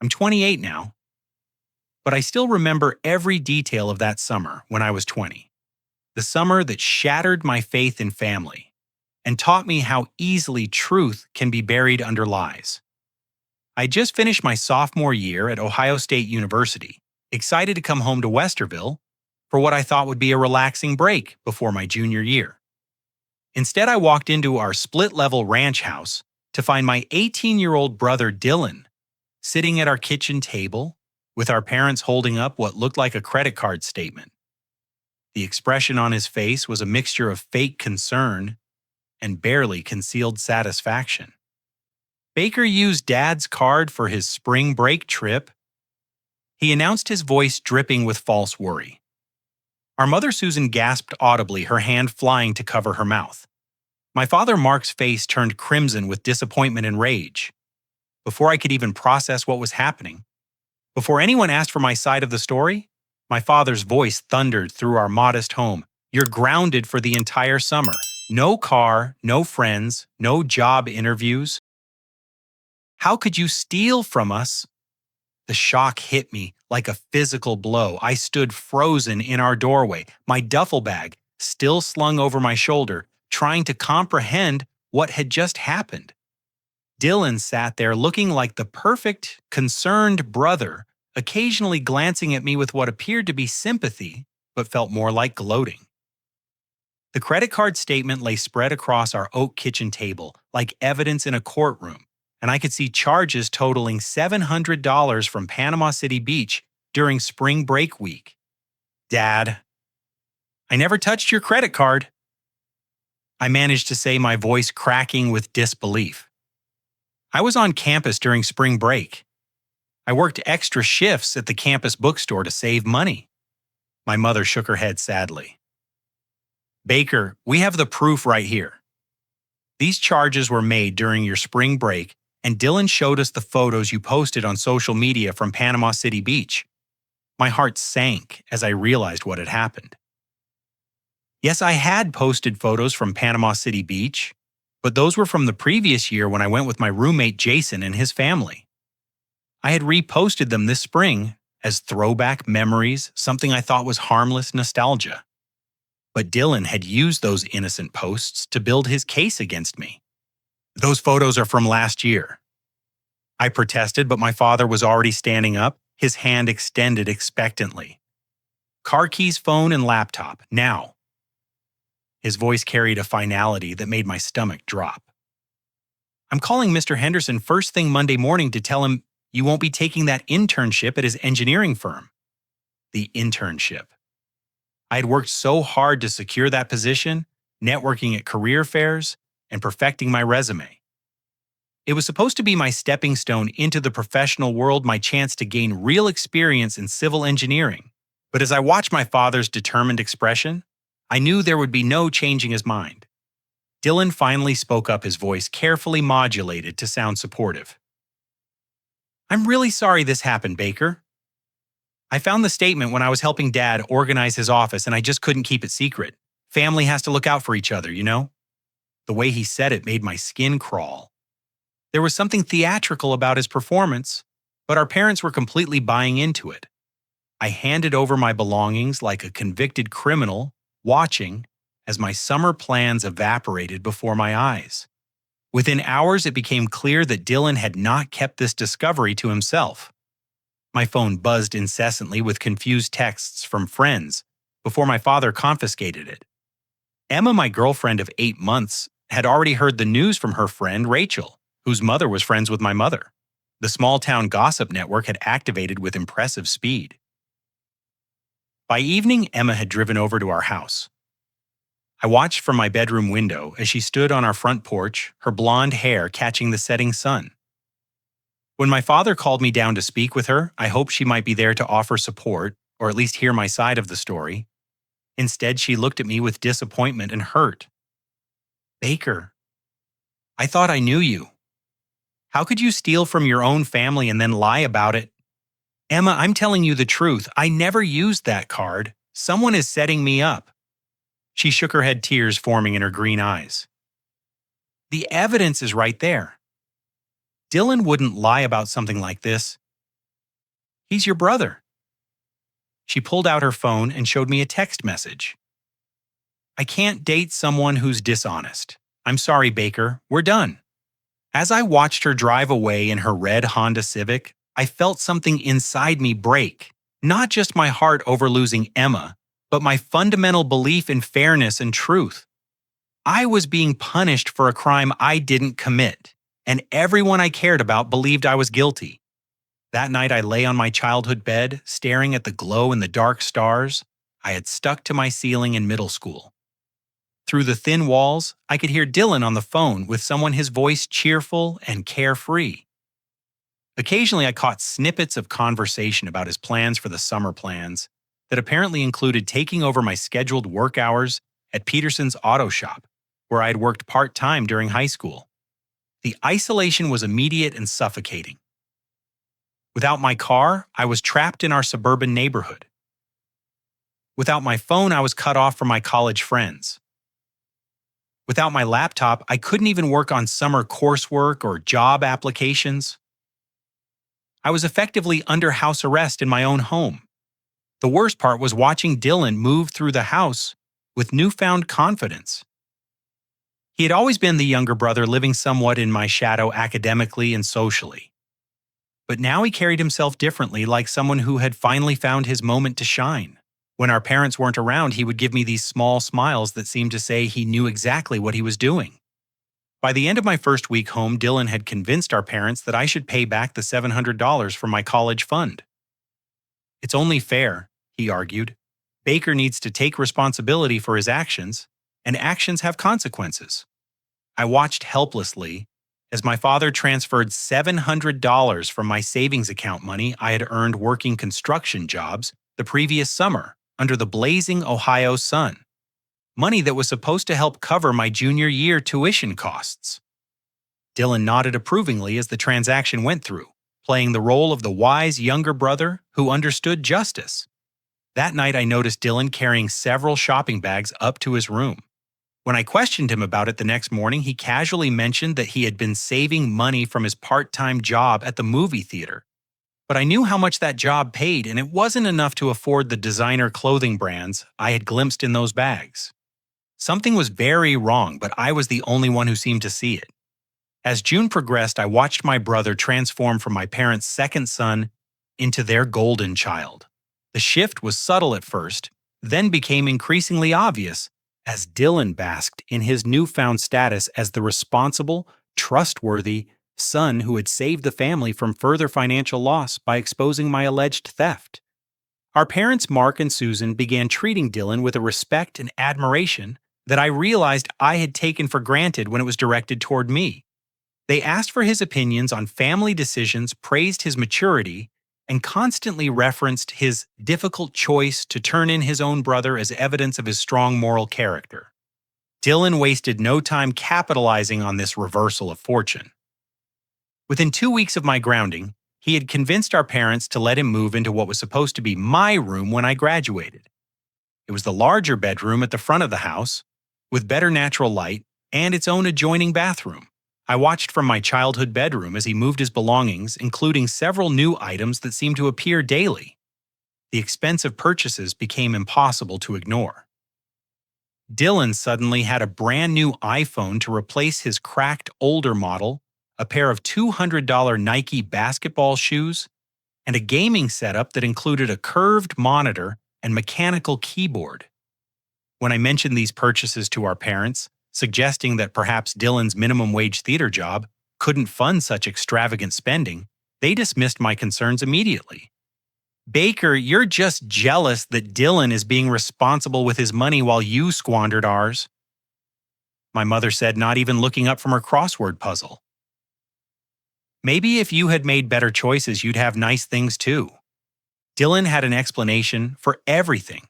I'm 28 now, but I still remember every detail of that summer when I was 20. The summer that shattered my faith in family and taught me how easily truth can be buried under lies. I just finished my sophomore year at Ohio State University, excited to come home to Westerville for what I thought would be a relaxing break before my junior year. Instead, I walked into our split-level ranch house to find my 18-year-old brother Dylan sitting at our kitchen table with our parents holding up what looked like a credit card statement. The expression on his face was a mixture of fake concern and barely concealed satisfaction. Baker used Dad's card for his spring break trip. He announced, his voice dripping with false worry. Our mother Susan gasped audibly, her hand flying to cover her mouth. My father Mark's face turned crimson with disappointment and rage. Before I could even process what was happening, before anyone asked for my side of the story, my father's voice thundered through our modest home. You're grounded for the entire summer. No car, no friends, no job interviews. How could you steal from us? The shock hit me like a physical blow. I stood frozen in our doorway, my duffel bag still slung over my shoulder, trying to comprehend what had just happened. Dylan sat there looking like the perfect, concerned brother, occasionally glancing at me with what appeared to be sympathy, but felt more like gloating. The credit card statement lay spread across our oak kitchen table, like evidence in a courtroom, and I could see charges totaling $700 from Panama City Beach during spring break week. Dad, I never touched your credit card. I managed to say, my voice cracking with disbelief. I was on campus during spring break. I worked extra shifts at the campus bookstore to save money. My mother shook her head sadly. Baker, we have the proof right here. These charges were made during your spring break, and Dylan showed us the photos you posted on social media from Panama City Beach. My heart sank as I realized what had happened. Yes, I had posted photos from Panama City Beach, but those were from the previous year when I went with my roommate Jason and his family. I had reposted them this spring as throwback memories, something I thought was harmless nostalgia. But Dylan had used those innocent posts to build his case against me. Those photos are from last year. I protested, but my father was already standing up, his hand extended expectantly. Car keys, phone, and laptop, now. His voice carried a finality that made my stomach drop. I'm calling Mr. Henderson first thing Monday morning to tell him you won't be taking that internship at his engineering firm. The internship. I had worked so hard to secure that position, networking at career fairs, and perfecting my resume. It was supposed to be my stepping stone into the professional world, my chance to gain real experience in civil engineering. But as I watched my father's determined expression, I knew there would be no changing his mind. Dylan finally spoke up, his voice carefully modulated to sound supportive. I'm really sorry this happened, Baker. I found the statement when I was helping Dad organize his office, and I just couldn't keep it secret. Family has to look out for each other, you know? The way he said it made my skin crawl. There was something theatrical about his performance, but our parents were completely buying into it. I handed over my belongings like a convicted criminal, watching as my summer plans evaporated before my eyes. Within hours, it became clear that Dylan had not kept this discovery to himself. My phone buzzed incessantly with confused texts from friends before my father confiscated it. Emma, my girlfriend of 8 months, had already heard the news from her friend Rachel, whose mother was friends with my mother. The small-town gossip network had activated with impressive speed. By evening, Emma had driven over to our house. I watched from my bedroom window as she stood on our front porch, her blonde hair catching the setting sun. When my father called me down to speak with her, I hoped she might be there to offer support, or at least hear my side of the story. Instead, she looked at me with disappointment and hurt. Baker, I thought I knew you. How could you steal from your own family and then lie about it? Emma, I'm telling you the truth. I never used that card. Someone is setting me up. She shook her head, tears forming in her green eyes. The evidence is right there. Dylan wouldn't lie about something like this. He's your brother." She pulled out her phone and showed me a text message. "I can't date someone who's dishonest. I'm sorry, Baker. We're done." As I watched her drive away in her red Honda Civic, I felt something inside me break. Not just my heart over losing Emma, but my fundamental belief in fairness and truth. I was being punished for a crime I didn't commit, and everyone I cared about believed I was guilty. That night I lay on my childhood bed, staring at the glow in the dark stars I had stuck to my ceiling in middle school. Through the thin walls, I could hear Dylan on the phone with someone, his voice cheerful and carefree. Occasionally I caught snippets of conversation about his plans for the summer plans that apparently included taking over my scheduled work hours at Peterson's auto shop, where I had worked part-time during high school. The isolation was immediate and suffocating. Without my car, I was trapped in our suburban neighborhood. Without my phone, I was cut off from my college friends. Without my laptop, I couldn't even work on summer coursework or job applications. I was effectively under house arrest in my own home. The worst part was watching Dylan move through the house with newfound confidence. He had always been the younger brother, living somewhat in my shadow academically and socially. But now he carried himself differently, like someone who had finally found his moment to shine. When our parents weren't around, he would give me these small smiles that seemed to say he knew exactly what he was doing. By the end of my first week home, Dylan had convinced our parents that I should pay back the $700 from my college fund. "It's only fair," he argued. "Baker needs to take responsibility for his actions, and actions have consequences." I watched helplessly as my father transferred $700 from my savings account money I had earned working construction jobs the previous summer under the blazing Ohio sun. Money that was supposed to help cover my junior year tuition costs. Dylan nodded approvingly as the transaction went through, playing the role of the wise younger brother who understood justice. That night I noticed Dylan carrying several shopping bags up to his room. When I questioned him about it the next morning, he casually mentioned that he had been saving money from his part-time job at the movie theater. But I knew how much that job paid, and it wasn't enough to afford the designer clothing brands I had glimpsed in those bags. Something was very wrong, but I was the only one who seemed to see it. As June progressed, I watched my brother transform from my parents' second son into their golden child. The shift was subtle at first, then became increasingly obvious as Dylan basked in his newfound status as the responsible, trustworthy son who had saved the family from further financial loss by exposing my alleged theft. Our parents, Mark and Susan, began treating Dylan with a respect and admiration that I realized I had taken for granted when it was directed toward me. They asked for his opinions on family decisions, praised his maturity, and constantly referenced his difficult choice to turn in his own brother as evidence of his strong moral character. Dylan wasted no time capitalizing on this reversal of fortune. Within 2 weeks of my grounding, he had convinced our parents to let him move into what was supposed to be my room when I graduated. It was the larger bedroom at the front of the house, with better natural light and its own adjoining bathroom. I watched from my childhood bedroom as he moved his belongings, including several new items that seemed to appear daily. The expensive purchases became impossible to ignore. Dylan suddenly had a brand new iPhone to replace his cracked older model, a pair of $200 Nike basketball shoes, and a gaming setup that included a curved monitor and mechanical keyboard. When I mentioned these purchases to our parents, suggesting that perhaps Dylan's minimum wage theater job couldn't fund such extravagant spending, they dismissed my concerns immediately. "Baker, you're just jealous that Dylan is being responsible with his money while you squandered ours," my mother said, not even looking up from her crossword puzzle. "Maybe if you had made better choices, you'd have nice things too." Dylan had an explanation for everything.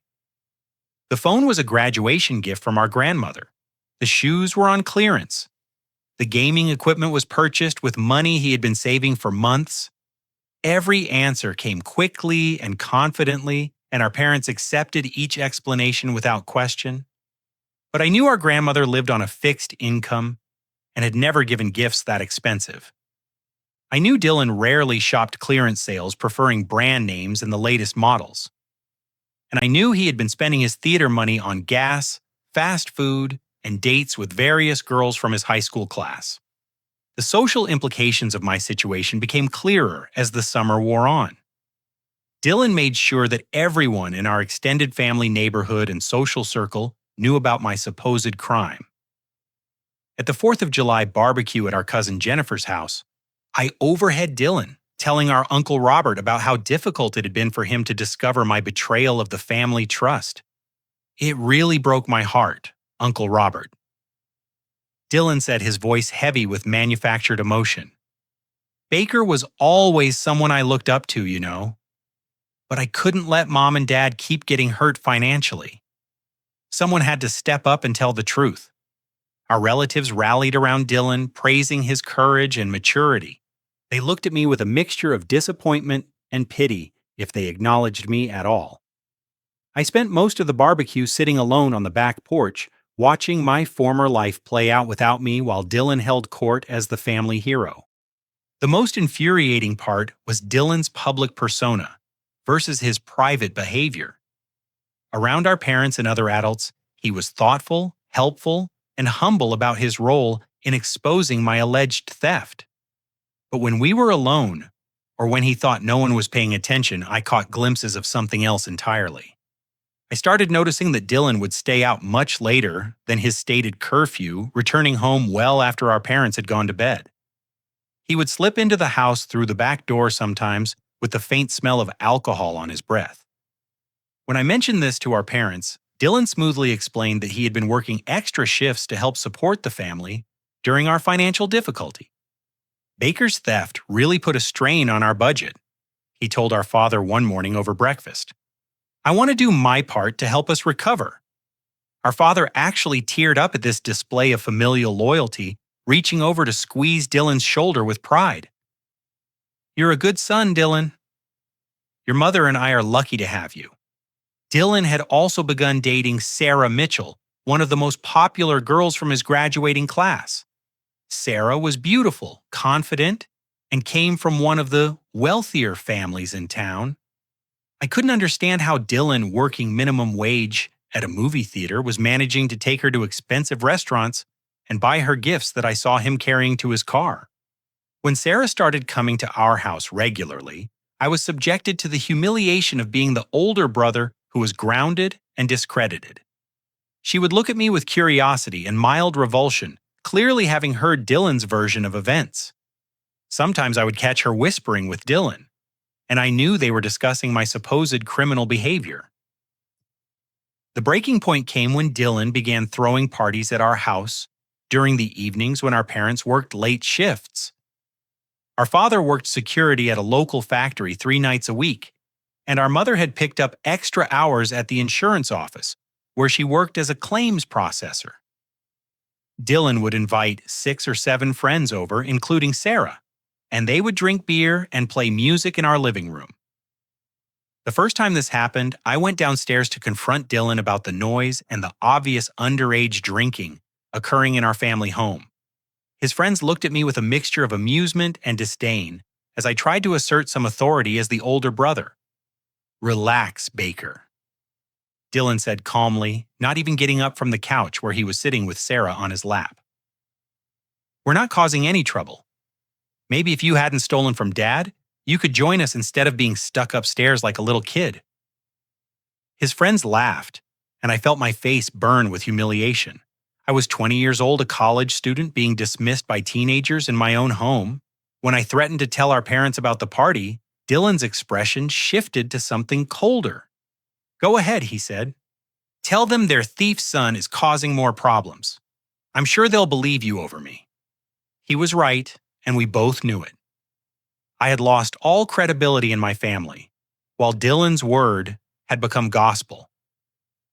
The phone was a graduation gift from our grandmother. The shoes were on clearance. The gaming equipment was purchased with money he had been saving for months. Every answer came quickly and confidently, and our parents accepted each explanation without question. But I knew our grandmother lived on a fixed income and had never given gifts that expensive. I knew Dylan rarely shopped clearance sales, preferring brand names and the latest models. And I knew he had been spending his theater money on gas, fast food, and dates with various girls from his high school class. The social implications of my situation became clearer as the summer wore on. Dylan made sure that everyone in our extended family neighborhood and social circle knew about my supposed crime. At the 4th of July barbecue at our cousin Jennifer's house, I overheard Dylan telling our Uncle Robert about how difficult it had been for him to discover my betrayal of the family trust. It really broke my heart, Uncle Robert. Dylan said, his voice heavy with manufactured emotion. Baker was always someone I looked up to, you know. But I couldn't let Mom and Dad keep getting hurt financially. Someone had to step up and tell the truth. Our relatives rallied around Dylan, praising his courage and maturity. They looked at me with a mixture of disappointment and pity, if they acknowledged me at all. I spent most of the barbecue sitting alone on the back porch, watching my former life play out without me while Dylan held court as the family hero. The most infuriating part was Dylan's public persona versus his private behavior. Around our parents and other adults, he was thoughtful, helpful, and humble about his role in exposing my alleged theft. But when we were alone, or when he thought no one was paying attention, I caught glimpses of something else entirely. I started noticing that Dylan would stay out much later than his stated curfew, returning home well after our parents had gone to bed. He would slip into the house through the back door sometimes with the faint smell of alcohol on his breath. When I mentioned this to our parents, Dylan smoothly explained that he had been working extra shifts to help support the family during our financial difficulty. Baker's theft really put a strain on our budget, he told our father one morning over breakfast. I want to do my part to help us recover. Our father actually teared up at this display of familial loyalty, reaching over to squeeze Dylan's shoulder with pride. You're a good son, Dylan. Your mother and I are lucky to have you. Dylan had also begun dating Sarah Mitchell, one of the most popular girls from his graduating class. Sarah was beautiful, confident, and came from one of the wealthier families in town. I couldn't understand how Dylan, working minimum wage at a movie theater, was managing to take her to expensive restaurants and buy her gifts that I saw him carrying to his car. When Sarah started coming to our house regularly, I was subjected to the humiliation of being the older brother who was grounded and discredited. She would look at me with curiosity and mild revulsion, clearly having heard Dylan's version of events. Sometimes I would catch her whispering with Dylan, and I knew they were discussing my supposed criminal behavior. The breaking point came when Dylan began throwing parties at our house during the evenings when our parents worked late shifts. Our father worked security at a local factory 3 nights a week, and our mother had picked up extra hours at the insurance office, where she worked as a claims processor. Dylan would invite 6 or 7 friends over, including Sarah, and they would drink beer and play music in our living room. The first time this happened, I went downstairs to confront Dylan about the noise and the obvious underage drinking occurring in our family home. His friends looked at me with a mixture of amusement and disdain as I tried to assert some authority as the older brother. Relax, Baker, Dylan said calmly, not even getting up from the couch where he was sitting with Sarah on his lap. We're not causing any trouble. Maybe if you hadn't stolen from Dad, you could join us instead of being stuck upstairs like a little kid. His friends laughed, and I felt my face burn with humiliation. I was 20 years old, a college student being dismissed by teenagers in my own home. When I threatened to tell our parents about the party, Dylan's expression shifted to something colder. Go ahead, he said. Tell them their thief son is causing more problems. I'm sure they'll believe you over me. He was right, and we both knew it. I had lost all credibility in my family, while Dylan's word had become gospel.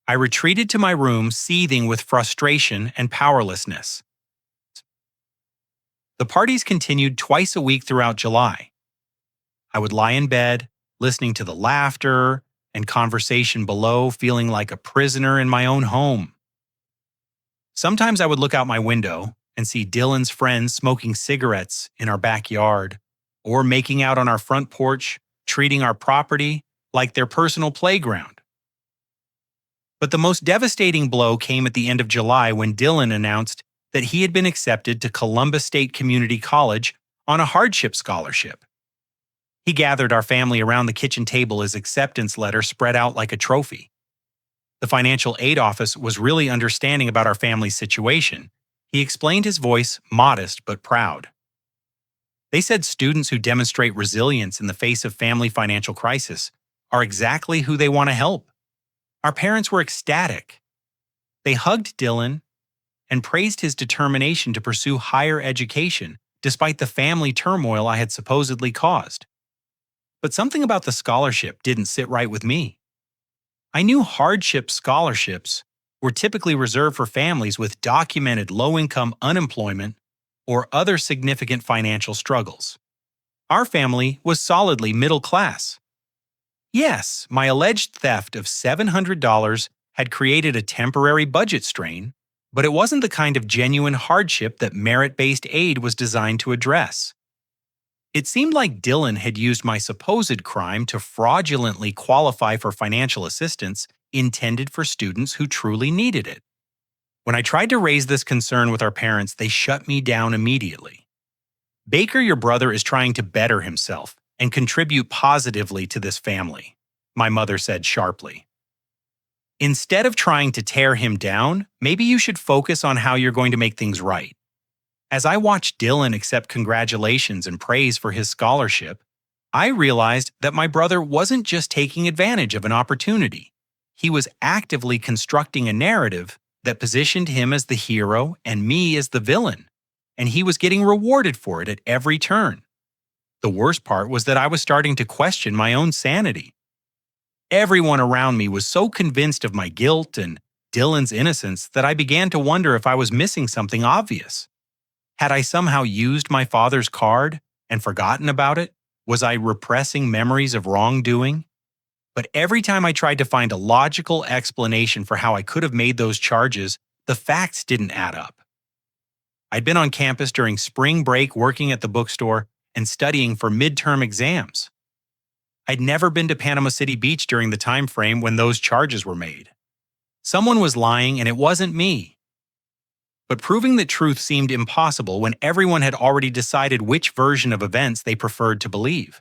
I retreated to my room, seething with frustration and powerlessness. The parties continued twice a week throughout July. I would lie in bed, listening to the laughter and conversation below, feeling like a prisoner in my own home. Sometimes I would look out my window and see Dylan's friends smoking cigarettes in our backyard, or making out on our front porch, treating our property like their personal playground. But the most devastating blow came at the end of July when Dylan announced that he had been accepted to Columbus State Community College on a hardship scholarship. He gathered our family around the kitchen table, his acceptance letter spread out like a trophy. The financial aid office was really understanding about our family's situation. He explained, his voice modest but proud. They said students who demonstrate resilience in the face of family financial crisis are exactly who they want to help. Our parents were ecstatic. They hugged Dylan and praised his determination to pursue higher education despite the family turmoil I had supposedly caused. But something about the scholarship didn't sit right with me. I knew hardship scholarships were typically reserved for families with documented low-income unemployment or other significant financial struggles. Our family was solidly middle class. Yes, my alleged theft of $700 had created a temporary budget strain, but it wasn't the kind of genuine hardship that merit-based aid was designed to address. It seemed like Dylan had used my supposed crime to fraudulently qualify for financial assistance intended for students who truly needed it. When I tried to raise this concern with our parents, they shut me down immediately. "Baker, your brother, is trying to better himself and contribute positively to this family," my mother said sharply. "Instead of trying to tear him down, maybe you should focus on how you're going to make things right." As I watched Dylan accept congratulations and praise for his scholarship, I realized that my brother wasn't just taking advantage of an opportunity. He was actively constructing a narrative that positioned him as the hero and me as the villain, and he was getting rewarded for it at every turn. The worst part was that I was starting to question my own sanity. Everyone around me was so convinced of my guilt and Dylan's innocence that I began to wonder if I was missing something obvious. Had I somehow used my father's card and forgotten about it? Was I repressing memories of wrongdoing? But every time I tried to find a logical explanation for how I could have made those charges, the facts didn't add up. I'd been on campus during spring break working at the bookstore and studying for midterm exams. I'd never been to Panama City Beach during the time frame when those charges were made. Someone was lying, and it wasn't me. But proving the truth seemed impossible when everyone had already decided which version of events they preferred to believe.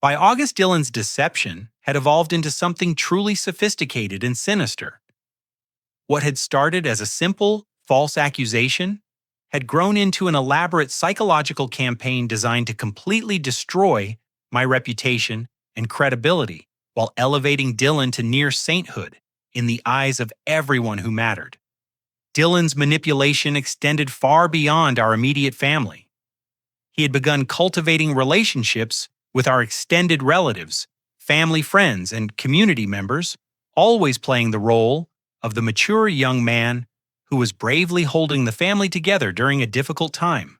By August, Dylan's deception had evolved into something truly sophisticated and sinister. What had started as a simple, false accusation had grown into an elaborate psychological campaign designed to completely destroy my reputation and credibility while elevating Dylan to near sainthood in the eyes of everyone who mattered. Dylan's manipulation extended far beyond our immediate family. He had begun cultivating relationships with our extended relatives, family friends, and community members, always playing the role of the mature young man who was bravely holding the family together during a difficult time.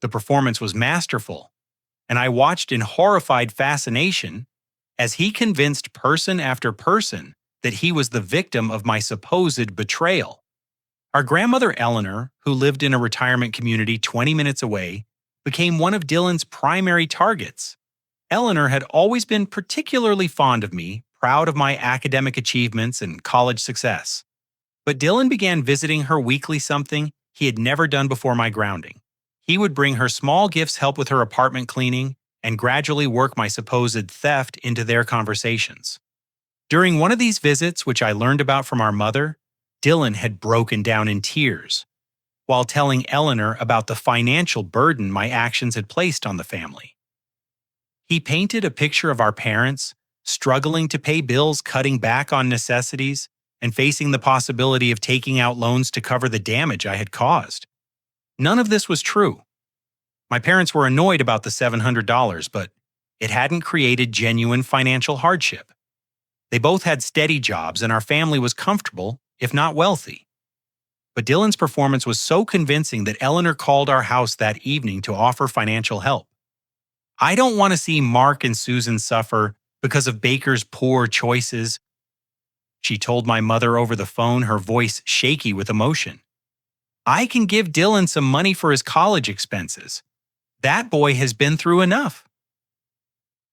The performance was masterful, and I watched in horrified fascination as he convinced person after person that he was the victim of my supposed betrayal. Our grandmother Eleanor, who lived in a retirement community 20 minutes away, became one of Dylan's primary targets. Eleanor had always been particularly fond of me, proud of my academic achievements and college success. But Dylan began visiting her weekly, something he had never done before my grounding. He would bring her small gifts, help with her apartment cleaning, and gradually work my supposed theft into their conversations. During one of these visits, which I learned about from our mother, Dylan had broken down in tears while telling Eleanor about the financial burden my actions had placed on the family. He painted a picture of our parents struggling to pay bills, cutting back on necessities, and facing the possibility of taking out loans to cover the damage I had caused. None of this was true. My parents were annoyed about the $700, but it hadn't created genuine financial hardship. They both had steady jobs, and our family was comfortable, if not wealthy. But Dylan's performance was so convincing that Eleanor called our house that evening to offer financial help. "I don't want to see Mark and Susan suffer because of Baker's poor choices," she told my mother over the phone, her voice shaky with emotion. "I can give Dylan some money for his college expenses. That boy has been through enough.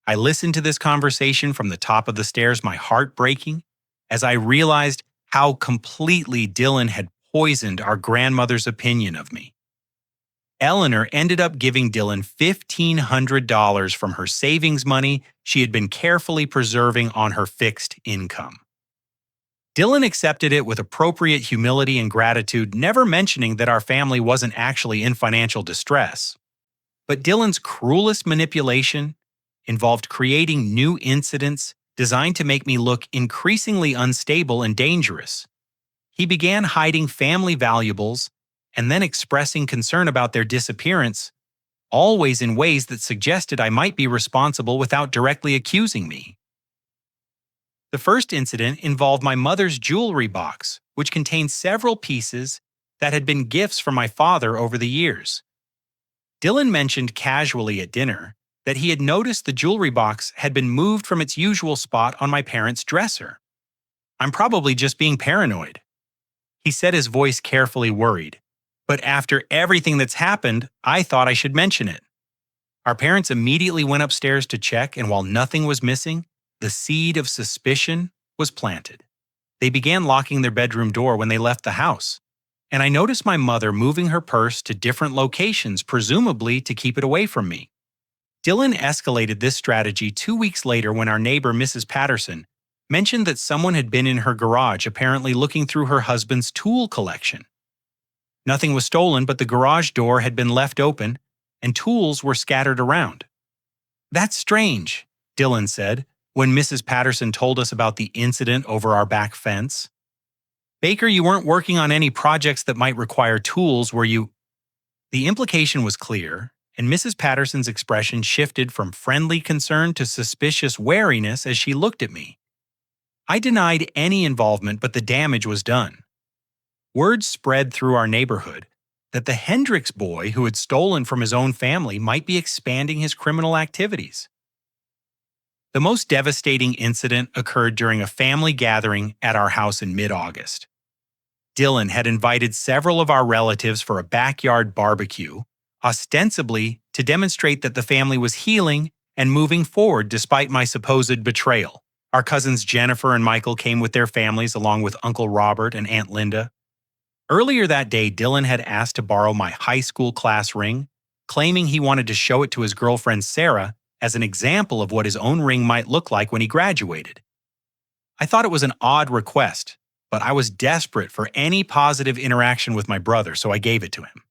I listened to this conversation from the top of the stairs, my heart breaking, as I realized how completely Dylan had poisoned our grandmother's opinion of me. Eleanor ended up giving Dylan $1,500 from her savings money she had been carefully preserving on her fixed income. Dylan accepted it with appropriate humility and gratitude, never mentioning that our family wasn't actually in financial distress. But Dylan's cruelest manipulation involved creating new incidents designed to make me look increasingly unstable and dangerous. He began hiding family valuables and then expressing concern about their disappearance, always in ways that suggested I might be responsible without directly accusing me. The first incident involved my mother's jewelry box, which contained several pieces that had been gifts from my father over the years. Dylan mentioned casually at dinner that he had noticed the jewelry box had been moved from its usual spot on my parents' dresser. I'm probably just being paranoid. He said, his voice carefully worried. But after everything that's happened, I thought I should mention it. Our parents immediately went upstairs to check, and while nothing was missing, the seed of suspicion was planted. They began locking their bedroom door when they left the house, and I noticed my mother moving her purse to different locations, presumably to keep it away from me. Dylan escalated this strategy 2 weeks later when our neighbor, Mrs. Patterson, mentioned that someone had been in her garage, apparently looking through her husband's tool collection. Nothing was stolen, but the garage door had been left open, and tools were scattered around. "That's strange," Dylan said, when Mrs. Patterson told us about the incident over our back fence. "Baker, you weren't working on any projects that might require tools, were you?" The implication was clear, and Mrs. Patterson's expression shifted from friendly concern to suspicious wariness as she looked at me. I denied any involvement, but the damage was done. Word spread through our neighborhood that the Hendricks boy who had stolen from his own family might be expanding his criminal activities. The most devastating incident occurred during a family gathering at our house in mid-August. Dylan had invited several of our relatives for a backyard barbecue, ostensibly to demonstrate that the family was healing and moving forward despite my supposed betrayal. Our cousins Jennifer and Michael came with their families along with Uncle Robert and Aunt Linda. Earlier that day, Dylan had asked to borrow my high school class ring, claiming he wanted to show it to his girlfriend Sarah as an example of what his own ring might look like when he graduated. I thought it was an odd request, but I was desperate for any positive interaction with my brother, so I gave it to him.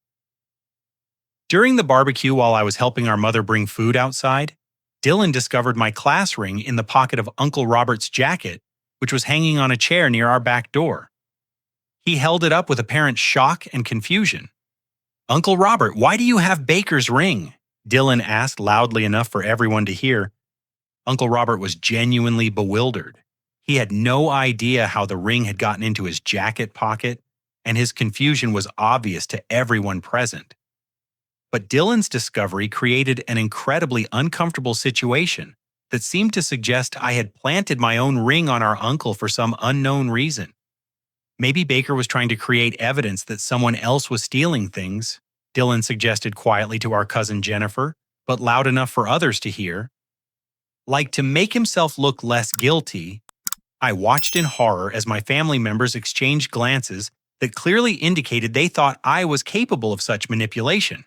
During the barbecue, while I was helping our mother bring food outside, Dylan discovered my class ring in the pocket of Uncle Robert's jacket, which was hanging on a chair near our back door. He held it up with apparent shock and confusion. "Uncle Robert, why do you have Baker's ring?" Dylan asked loudly enough for everyone to hear. Uncle Robert was genuinely bewildered. He had no idea how the ring had gotten into his jacket pocket, and his confusion was obvious to everyone present. But Dylan's discovery created an incredibly uncomfortable situation that seemed to suggest I had planted my own ring on our uncle for some unknown reason. Maybe Baker was trying to create evidence that someone else was stealing things, Dylan suggested quietly to our cousin Jennifer, but loud enough for others to hear. Like to make himself look less guilty, I watched in horror as my family members exchanged glances that clearly indicated they thought I was capable of such manipulation.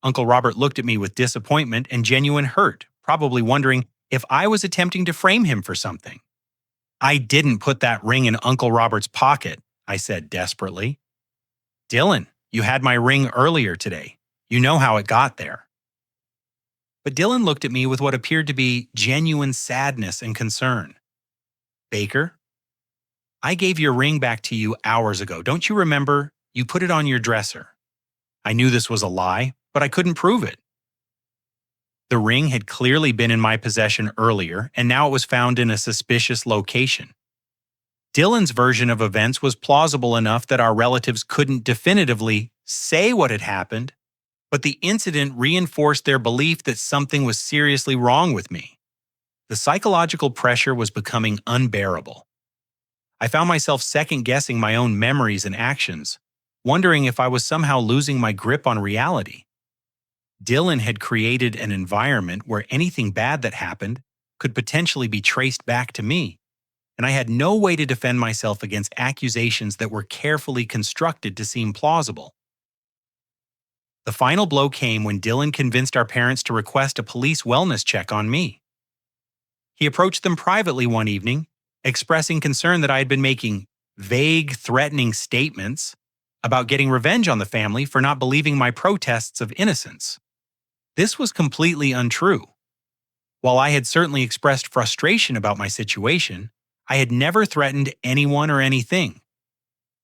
Uncle Robert looked at me with disappointment and genuine hurt, probably wondering if I was attempting to frame him for something. "I didn't put that ring in Uncle Robert's pocket," I said desperately. "Dylan, you had my ring earlier today. You know how it got there." But Dylan looked at me with what appeared to be genuine sadness and concern. "Baker, I gave your ring back to you hours ago. Don't you remember? You put it on your dresser." I knew this was a lie, but I couldn't prove it. The ring had clearly been in my possession earlier, and now it was found in a suspicious location. Dylan's version of events was plausible enough that our relatives couldn't definitively say what had happened, but the incident reinforced their belief that something was seriously wrong with me. The psychological pressure was becoming unbearable. I found myself second-guessing my own memories and actions, wondering if I was somehow losing my grip on reality. Dylan had created an environment where anything bad that happened could potentially be traced back to me, and I had no way to defend myself against accusations that were carefully constructed to seem plausible. The final blow came when Dylan convinced our parents to request a police wellness check on me. He approached them privately one evening, expressing concern that I had been making vague, threatening statements about getting revenge on the family for not believing my protests of innocence. This was completely untrue. While I had certainly expressed frustration about my situation, I had never threatened anyone or anything.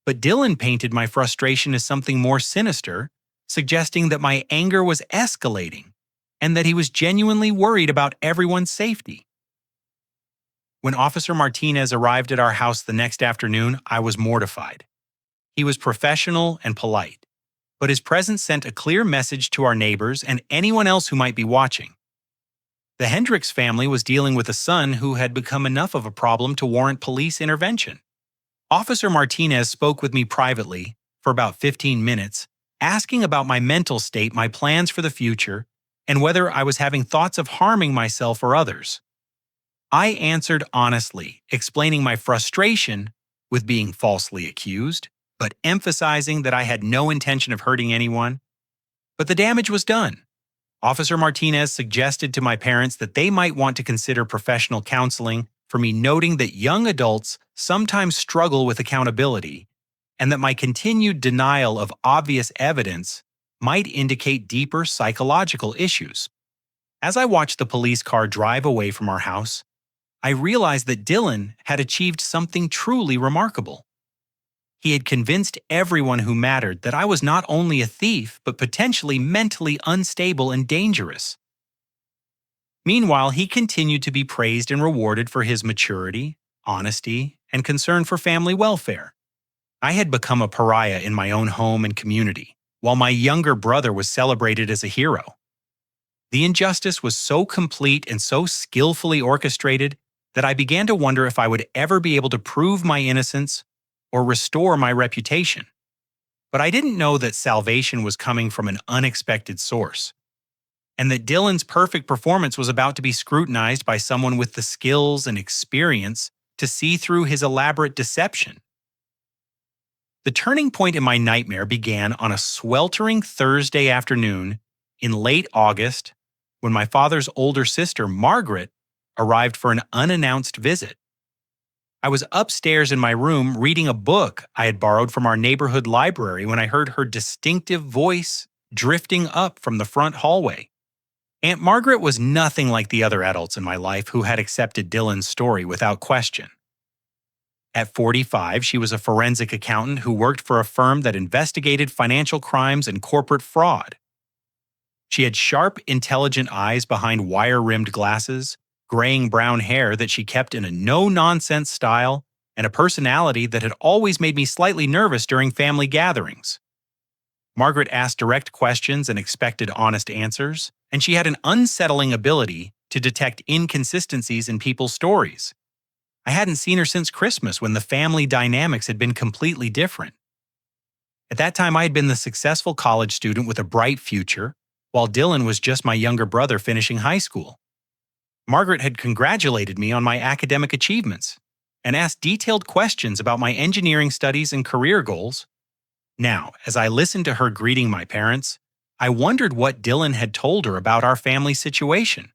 But Dylan painted my frustration as something more sinister, suggesting that my anger was escalating and that he was genuinely worried about everyone's safety. When Officer Martinez arrived at our house the next afternoon, I was mortified. He was professional and polite, but his presence sent a clear message to our neighbors and anyone else who might be watching. The Hendricks family was dealing with a son who had become enough of a problem to warrant police intervention. Officer Martinez spoke with me privately for about 15 minutes, asking about my mental state, my plans for the future, and whether I was having thoughts of harming myself or others. I answered honestly, explaining my frustration with being falsely accused, but emphasizing that I had no intention of hurting anyone. But the damage was done. Officer Martinez suggested to my parents that they might want to consider professional counseling for me, noting that young adults sometimes struggle with accountability and that my continued denial of obvious evidence might indicate deeper psychological issues. As I watched the police car drive away from our house, I realized that Dylan had achieved something truly remarkable. He had convinced everyone who mattered that I was not only a thief, but potentially mentally unstable and dangerous. Meanwhile, he continued to be praised and rewarded for his maturity, honesty, and concern for family welfare. I had become a pariah in my own home and community, while my younger brother was celebrated as a hero. The injustice was so complete and so skillfully orchestrated that I began to wonder if I would ever be able to prove my innocence or restore my reputation. But I didn't know that salvation was coming from an unexpected source, and that Dylan's perfect performance was about to be scrutinized by someone with the skills and experience to see through his elaborate deception. The turning point in my nightmare began on a sweltering Thursday afternoon in late August when my father's older sister, Margaret, arrived for an unannounced visit. I was upstairs in my room reading a book I had borrowed from our neighborhood library when I heard her distinctive voice drifting up from the front hallway. Aunt Margaret was nothing like the other adults in my life who had accepted Dylan's story without question. At 45, she was a forensic accountant who worked for a firm that investigated financial crimes and corporate fraud. She had sharp, intelligent eyes behind wire-rimmed glasses, graying brown hair that she kept in a no-nonsense style, and a personality that had always made me slightly nervous during family gatherings. Margaret asked direct questions and expected honest answers, and she had an unsettling ability to detect inconsistencies in people's stories. I hadn't seen her since Christmas when the family dynamics had been completely different. At that time, I had been the successful college student with a bright future, while Dylan was just my younger brother finishing high school. Margaret had congratulated me on my academic achievements and asked detailed questions about my engineering studies and career goals. Now, as I listened to her greeting my parents, I wondered what Dylan had told her about our family situation.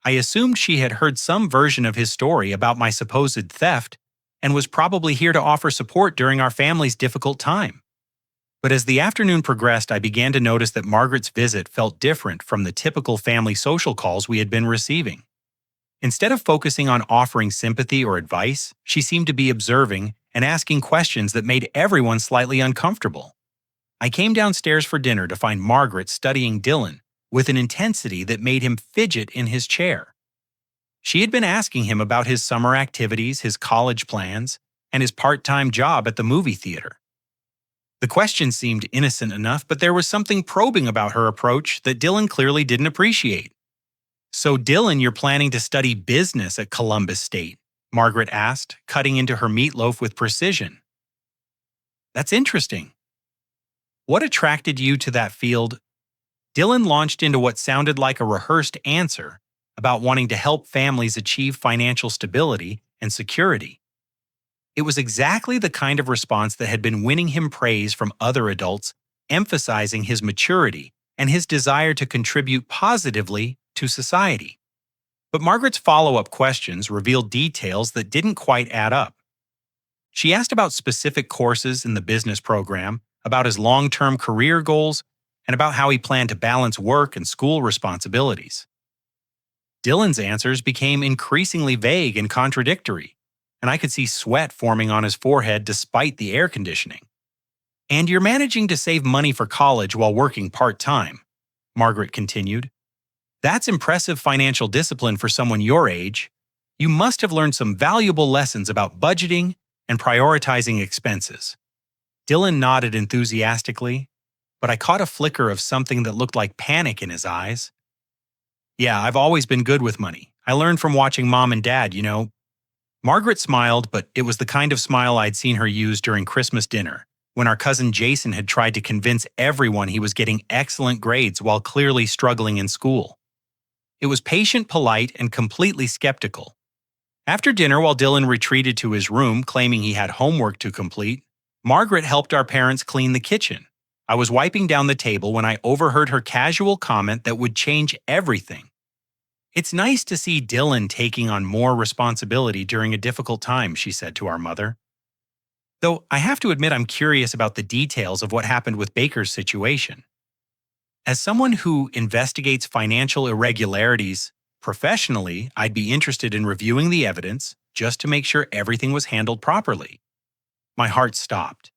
I assumed she had heard some version of his story about my supposed theft and was probably here to offer support during our family's difficult time. But as the afternoon progressed, I began to notice that Margaret's visit felt different from the typical family social calls we had been receiving. Instead of focusing on offering sympathy or advice, she seemed to be observing and asking questions that made everyone slightly uncomfortable. I came downstairs for dinner to find Margaret studying Dylan with an intensity that made him fidget in his chair. She had been asking him about his summer activities, his college plans, and his part-time job at the movie theater. The questions seemed innocent enough, but there was something probing about her approach that Dylan clearly didn't appreciate. "So Dylan, you're planning to study business at Columbus State?" Margaret asked, cutting into her meatloaf with precision. "That's interesting. What attracted you to that field?" Dylan launched into what sounded like a rehearsed answer about wanting to help families achieve financial stability and security. It was exactly the kind of response that had been winning him praise from other adults, emphasizing his maturity and his desire to contribute positively to society. But Margaret's follow-up questions revealed details that didn't quite add up. She asked about specific courses in the business program, about his long-term career goals, and about how he planned to balance work and school responsibilities. Dylan's answers became increasingly vague and contradictory, and I could see sweat forming on his forehead despite the air conditioning. "And you're managing to save money for college while working part-time," Margaret continued. "That's impressive financial discipline for someone your age. You must have learned some valuable lessons about budgeting and prioritizing expenses." Dylan nodded enthusiastically, but I caught a flicker of something that looked like panic in his eyes. "Yeah, I've always been good with money. I learned from watching Mom and Dad. Margaret smiled, but it was the kind of smile I'd seen her use during Christmas dinner, when our cousin Jason had tried to convince everyone he was getting excellent grades while clearly struggling in school. It was patient, polite, and completely skeptical. After dinner, while Dylan retreated to his room claiming he had homework to complete, Margaret helped our parents clean the kitchen. I was wiping down the table when I overheard her casual comment that would change everything. "It's nice to see Dylan taking on more responsibility during a difficult time," she said to our mother. "Though I have to admit I'm curious about the details of what happened with Baker's situation. As someone who investigates financial irregularities professionally, I'd be interested in reviewing the evidence just to make sure everything was handled properly." My heart stopped.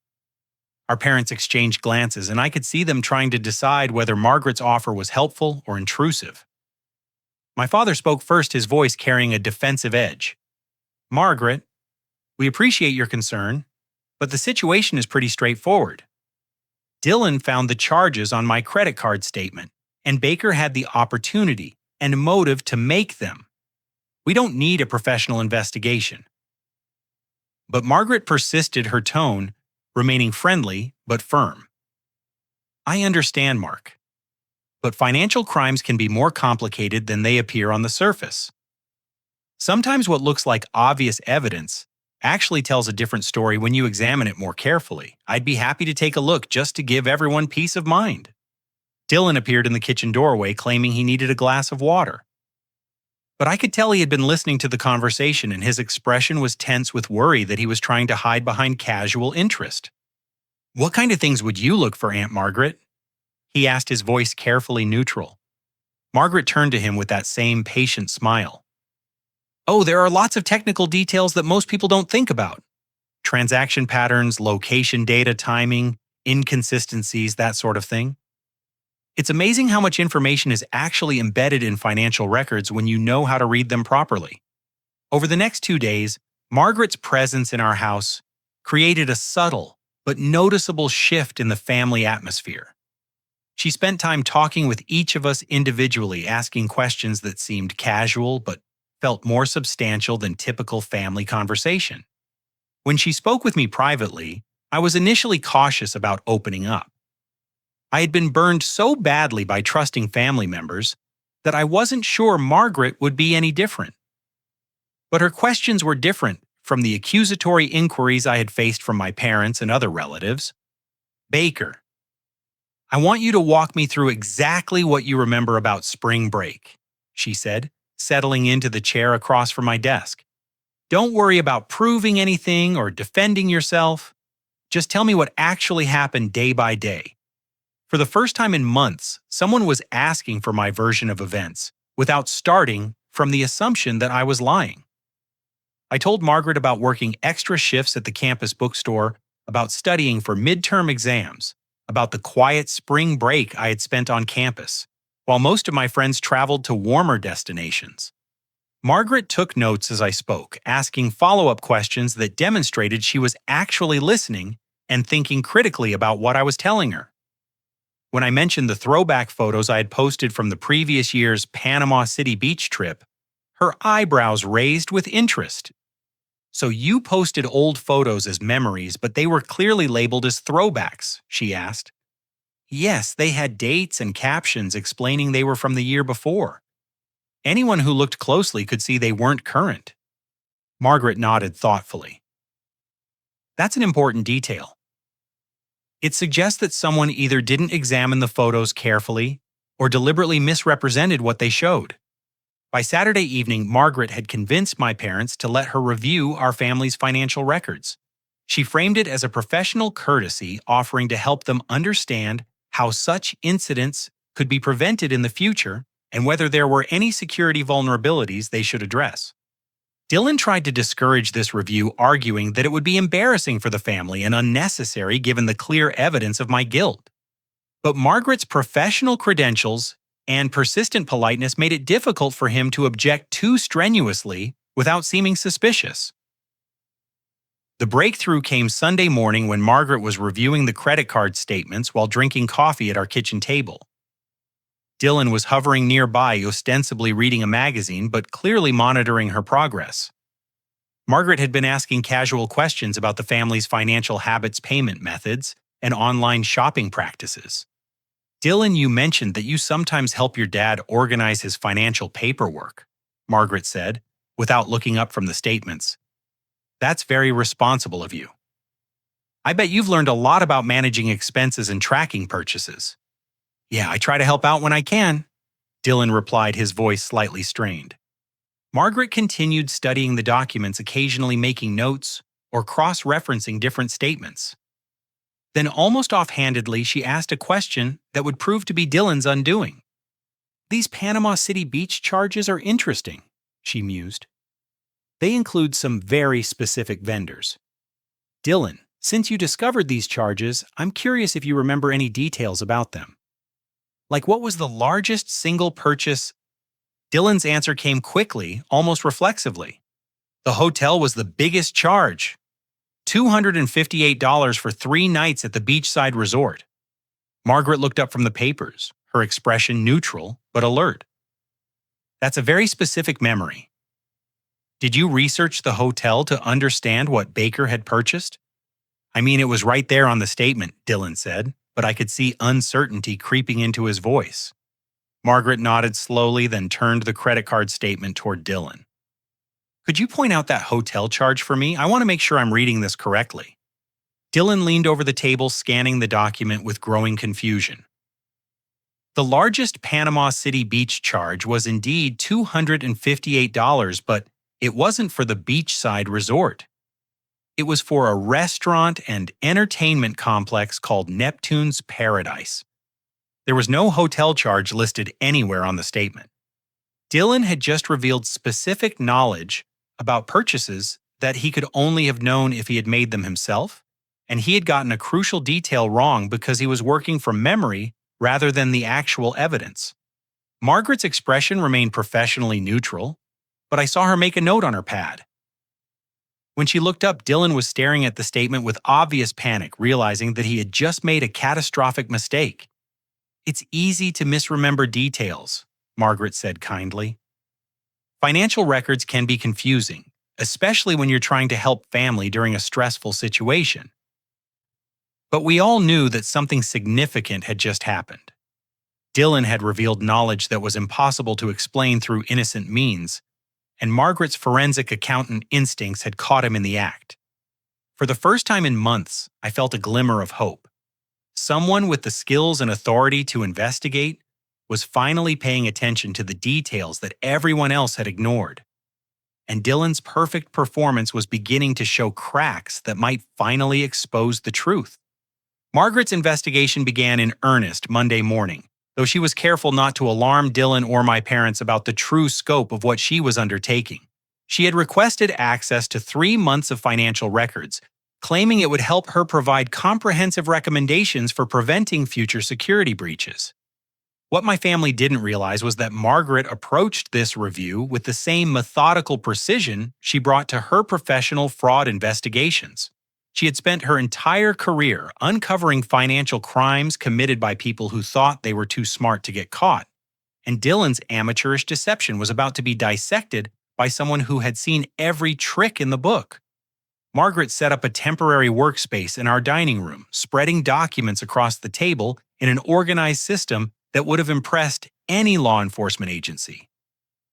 Our parents exchanged glances, and I could see them trying to decide whether Margaret's offer was helpful or intrusive. My father spoke first, his voice carrying a defensive edge. "Margaret, we appreciate your concern, but the situation is pretty straightforward. Dylan found the charges on my credit card statement, and Baker had the opportunity and motive to make them. We don't need a professional investigation." But Margaret persisted, her tone remaining friendly but firm. "I understand, Mark, but financial crimes can be more complicated than they appear on the surface. Sometimes what looks like obvious evidence actually tells a different story when you examine it more carefully. I'd be happy to take a look just to give everyone peace of mind." Dylan appeared in the kitchen doorway claiming he needed a glass of water. But I could tell he had been listening to the conversation, and his expression was tense with worry that he was trying to hide behind casual interest. "What kind of things would you look for, Aunt Margaret?" he asked, his voice carefully neutral. Margaret turned to him with that same patient smile. "Oh, there are lots of technical details that most people don't think about. Transaction patterns, location data, timing, inconsistencies, that sort of thing. It's amazing how much information is actually embedded in financial records when you know how to read them properly." Over the next 2 days, Margaret's presence in our house created a subtle but noticeable shift in the family atmosphere. She spent time talking with each of us individually, asking questions that seemed casual but felt more substantial than typical family conversation. When she spoke with me privately, I was initially cautious about opening up. I had been burned so badly by trusting family members that I wasn't sure Margaret would be any different. But her questions were different from the accusatory inquiries I had faced from my parents and other relatives. "Baker, I want you to walk me through exactly what you remember about spring break," she said, settling into the chair across from my desk. "Don't worry about proving anything or defending yourself. Just tell me what actually happened day by day." For the first time in months, someone was asking for my version of events without starting from the assumption that I was lying. I told Margaret about working extra shifts at the campus bookstore, about studying for midterm exams, about the quiet spring break I had spent on campus, while most of my friends traveled to warmer destinations. Margaret took notes as I spoke, asking follow-up questions that demonstrated she was actually listening and thinking critically about what I was telling her. When I mentioned the throwback photos I had posted from the previous year's Panama City Beach trip, her eyebrows raised with interest. "So you posted old photos as memories, but they were clearly labeled as throwbacks?" she asked. Yes, they had dates and captions explaining they were from the year before. Anyone who looked closely could see they weren't current. Margaret nodded thoughtfully. That's an important detail. It suggests that someone either didn't examine the photos carefully or deliberately misrepresented what they showed. By Saturday evening, Margaret had convinced my parents to let her review our family's financial records. She framed it as a professional courtesy, offering to help them understand how such incidents could be prevented in the future and whether there were any security vulnerabilities they should address. Dylan tried to discourage this review, arguing that it would be embarrassing for the family and unnecessary given the clear evidence of my guilt. But Margaret's professional credentials and persistent politeness made it difficult for him to object too strenuously without seeming suspicious. The breakthrough came Sunday morning when Margaret was reviewing the credit card statements while drinking coffee at our kitchen table. Dylan was hovering nearby, ostensibly reading a magazine, but clearly monitoring her progress. Margaret had been asking casual questions about the family's financial habits, payment methods, and online shopping practices. "Dylan, you mentioned that you sometimes help your dad organize his financial paperwork," Margaret said, without looking up from the statements. "That's very responsible of you. I bet you've learned a lot about managing expenses and tracking purchases." "Yeah, I try to help out when I can," Dylan replied, his voice slightly strained. Margaret continued studying the documents, occasionally making notes or cross-referencing different statements. Then, almost offhandedly, she asked a question that would prove to be Dylan's undoing. "These Panama City Beach charges are interesting," she mused. "They include some very specific vendors. Dylan, since you discovered these charges, I'm curious if you remember any details about them. Like, what was the largest single purchase?" Dylan's answer came quickly, almost reflexively. "The hotel was the biggest charge. $258 for 3 nights at the beachside resort." Margaret looked up from the papers, her expression neutral but alert. "That's a very specific memory. Did you research the hotel to understand what Baker had purchased?" "I mean, it was right there on the statement," Dylan said, but I could see uncertainty creeping into his voice. Margaret nodded slowly, then turned the credit card statement toward Dylan. "Could you point out that hotel charge for me? I want to make sure I'm reading this correctly." Dylan leaned over the table, scanning the document with growing confusion. The largest Panama City Beach charge was indeed $258, but it wasn't for the beachside resort. It was for a restaurant and entertainment complex called Neptune's Paradise. There was no hotel charge listed anywhere on the statement. Dylan had just revealed specific knowledge about purchases that he could only have known if he had made them himself, and he had gotten a crucial detail wrong because he was working from memory rather than the actual evidence. Margaret's expression remained professionally neutral, but I saw her make a note on her pad. When she looked up, Dylan was staring at the statement with obvious panic, realizing that he had just made a catastrophic mistake. "It's easy to misremember details," Margaret said kindly. "Financial records can be confusing, especially when you're trying to help family during a stressful situation." But we all knew that something significant had just happened. Dylan had revealed knowledge that was impossible to explain through innocent means, and Margaret's forensic accountant instincts had caught him in the act. For the first time in months, I felt a glimmer of hope. Someone with the skills and authority to investigate was finally paying attention to the details that everyone else had ignored. And Dylan's perfect performance was beginning to show cracks that might finally expose the truth. Margaret's investigation began in earnest Monday morning, though she was careful not to alarm Dylan or my parents about the true scope of what she was undertaking. She had requested access to 3 months of financial records, claiming it would help her provide comprehensive recommendations for preventing future security breaches. What my family didn't realize was that Margaret approached this review with the same methodical precision she brought to her professional fraud investigations. She had spent her entire career uncovering financial crimes committed by people who thought they were too smart to get caught, and Dylan's amateurish deception was about to be dissected by someone who had seen every trick in the book. Margaret set up a temporary workspace in our dining room, spreading documents across the table in an organized system that would have impressed any law enforcement agency.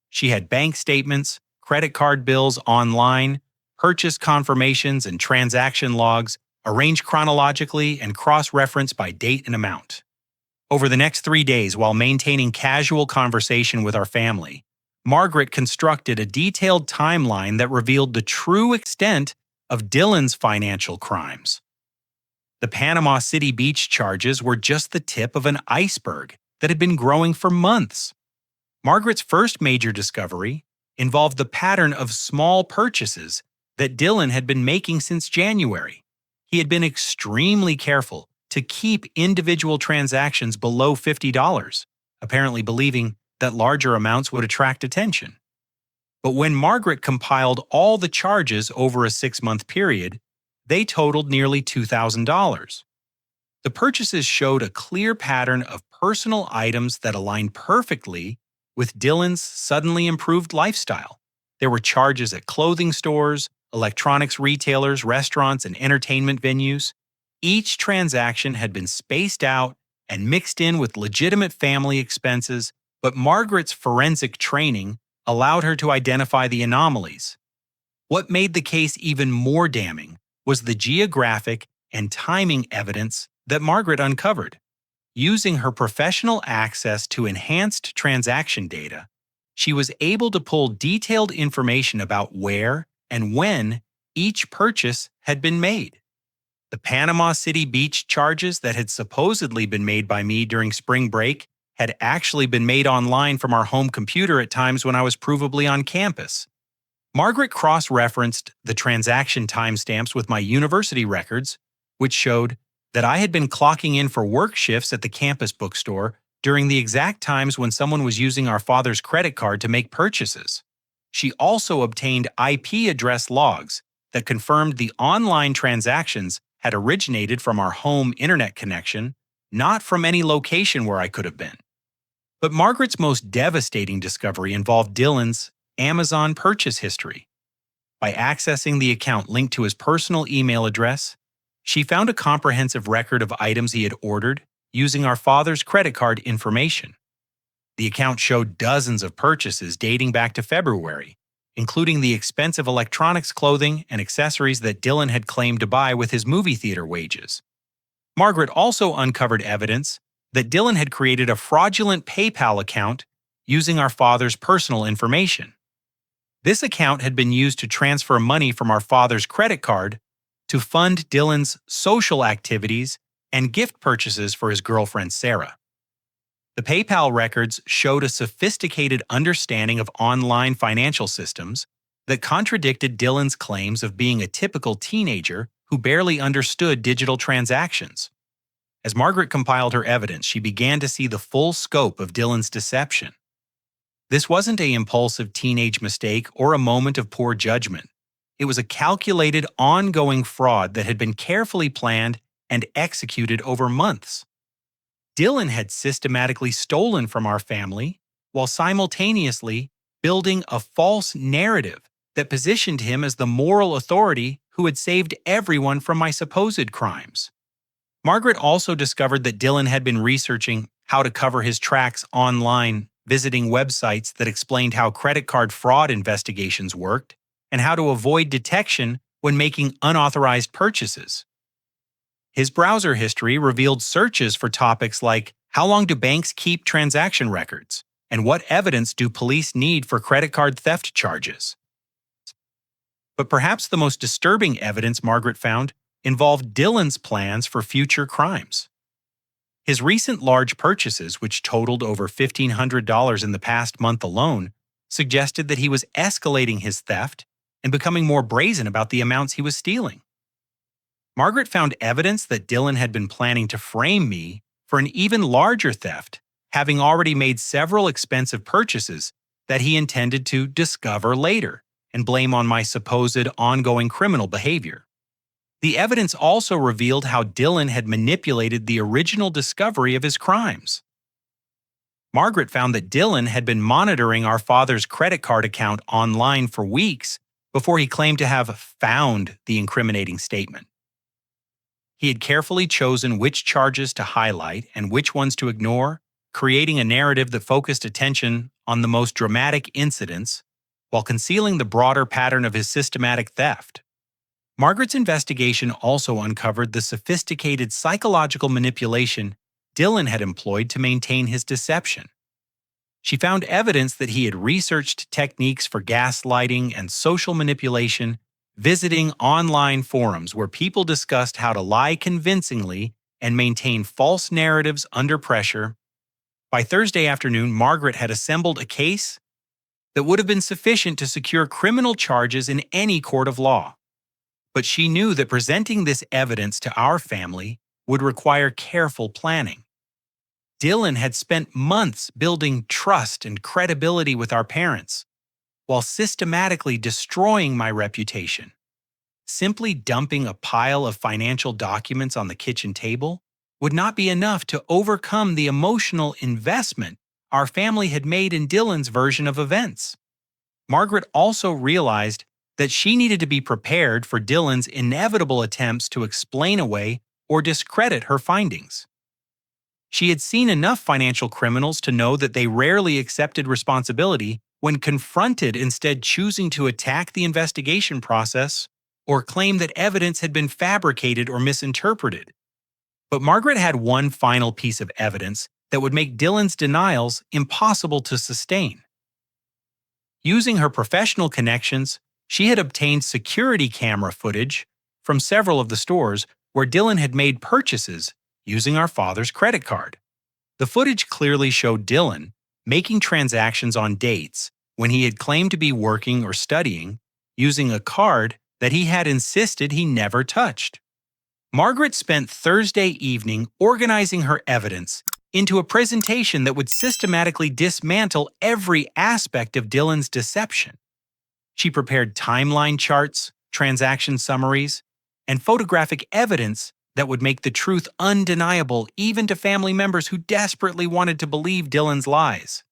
She had bank statements, credit card bills online, purchase confirmations and transaction logs arranged chronologically and cross-referenced by date and amount. Over the next 3 days, while maintaining casual conversation with our family, Margaret constructed a detailed timeline that revealed the true extent of Dylan's financial crimes. The Panama City Beach charges were just the tip of an iceberg that had been growing for months. Margaret's first major discovery involved the pattern of small purchases that Dylan had been making since January. He had been extremely careful to keep individual transactions below $50, apparently believing that larger amounts would attract attention. But when Margaret compiled all the charges over a 6-month period, they totaled nearly $2,000. The purchases showed a clear pattern of personal items that aligned perfectly with Dylan's suddenly improved lifestyle. There were charges at clothing stores, electronics retailers, restaurants, and entertainment venues. Each transaction had been spaced out and mixed in with legitimate family expenses, but Margaret's forensic training allowed her to identify the anomalies. What made the case even more damning was the geographic and timing evidence that Margaret uncovered. Using her professional access to enhanced transaction data, she was able to pull detailed information about where and when each purchase had been made. The Panama City Beach charges that had supposedly been made by me during spring break had actually been made online from our home computer at times when I was provably on campus. Margaret cross-referenced the transaction timestamps with my university records, which showed that I had been clocking in for work shifts at the campus bookstore during the exact times when someone was using our father's credit card to make purchases. She also obtained IP address logs that confirmed the online transactions had originated from our home internet connection, not from any location where I could have been. But Margaret's most devastating discovery involved Dylan's Amazon purchase history. By accessing the account linked to his personal email address, she found a comprehensive record of items he had ordered using our father's credit card information. The account showed dozens of purchases dating back to February, including the expensive electronics, clothing, and accessories that Dylan had claimed to buy with his movie theater wages. Margaret also uncovered evidence that Dylan had created a fraudulent PayPal account using our father's personal information. This account had been used to transfer money from our father's credit card to fund Dylan's social activities and gift purchases for his girlfriend Sarah. The PayPal records showed a sophisticated understanding of online financial systems that contradicted Dylan's claims of being a typical teenager who barely understood digital transactions. As Margaret compiled her evidence, she began to see the full scope of Dylan's deception. This wasn't an impulsive teenage mistake or a moment of poor judgment. It was a calculated, ongoing fraud that had been carefully planned and executed over months. Dylan had systematically stolen from our family while simultaneously building a false narrative that positioned him as the moral authority who had saved everyone from my supposed crimes. Margaret also discovered that Dylan had been researching how to cover his tracks online, visiting websites that explained how credit card fraud investigations worked and how to avoid detection when making unauthorized purchases. His browser history revealed searches for topics like how long do banks keep transaction records and what evidence do police need for credit card theft charges. But perhaps the most disturbing evidence Margaret found involved Dylan's plans for future crimes. His recent large purchases, which totaled over $1,500 in the past month alone, suggested that he was escalating his theft and becoming more brazen about the amounts he was stealing. Margaret found evidence that Dylan had been planning to frame me for an even larger theft, having already made several expensive purchases that he intended to discover later and blame on my supposed ongoing criminal behavior. The evidence also revealed how Dylan had manipulated the original discovery of his crimes. Margaret found that Dylan had been monitoring our father's credit card account online for weeks before he claimed to have found the incriminating statement. He had carefully chosen which charges to highlight and which ones to ignore, creating a narrative that focused attention on the most dramatic incidents while concealing the broader pattern of his systematic theft. Margaret's investigation also uncovered the sophisticated psychological manipulation Dylan had employed to maintain his deception. She found evidence that he had researched techniques for gaslighting and social manipulation, visiting online forums where people discussed how to lie convincingly and maintain false narratives under pressure. By Thursday afternoon, Margaret had assembled a case that would have been sufficient to secure criminal charges in any court of law. But she knew that presenting this evidence to our family would require careful planning. Dylan had spent months building trust and credibility with our parents, while systematically destroying my reputation. Simply dumping a pile of financial documents on the kitchen table would not be enough to overcome the emotional investment our family had made in Dylan's version of events. Margaret also realized that she needed to be prepared for Dylan's inevitable attempts to explain away or discredit her findings. She had seen enough financial criminals to know that they rarely accepted responsibility when confronted, instead choosing to attack the investigation process or claim that evidence had been fabricated or misinterpreted. But Margaret had one final piece of evidence that would make Dylan's denials impossible to sustain. Using her professional connections, she had obtained security camera footage from several of the stores where Dylan had made purchases using our father's credit card. The footage clearly showed Dylan making transactions on dates when he had claimed to be working or studying using a card that he had insisted he never touched. Margaret spent Thursday evening organizing her evidence into a presentation that would systematically dismantle every aspect of Dylan's deception. She prepared timeline charts, transaction summaries, and photographic evidence that would make the truth undeniable even to family members who desperately wanted to believe Dylan's lies.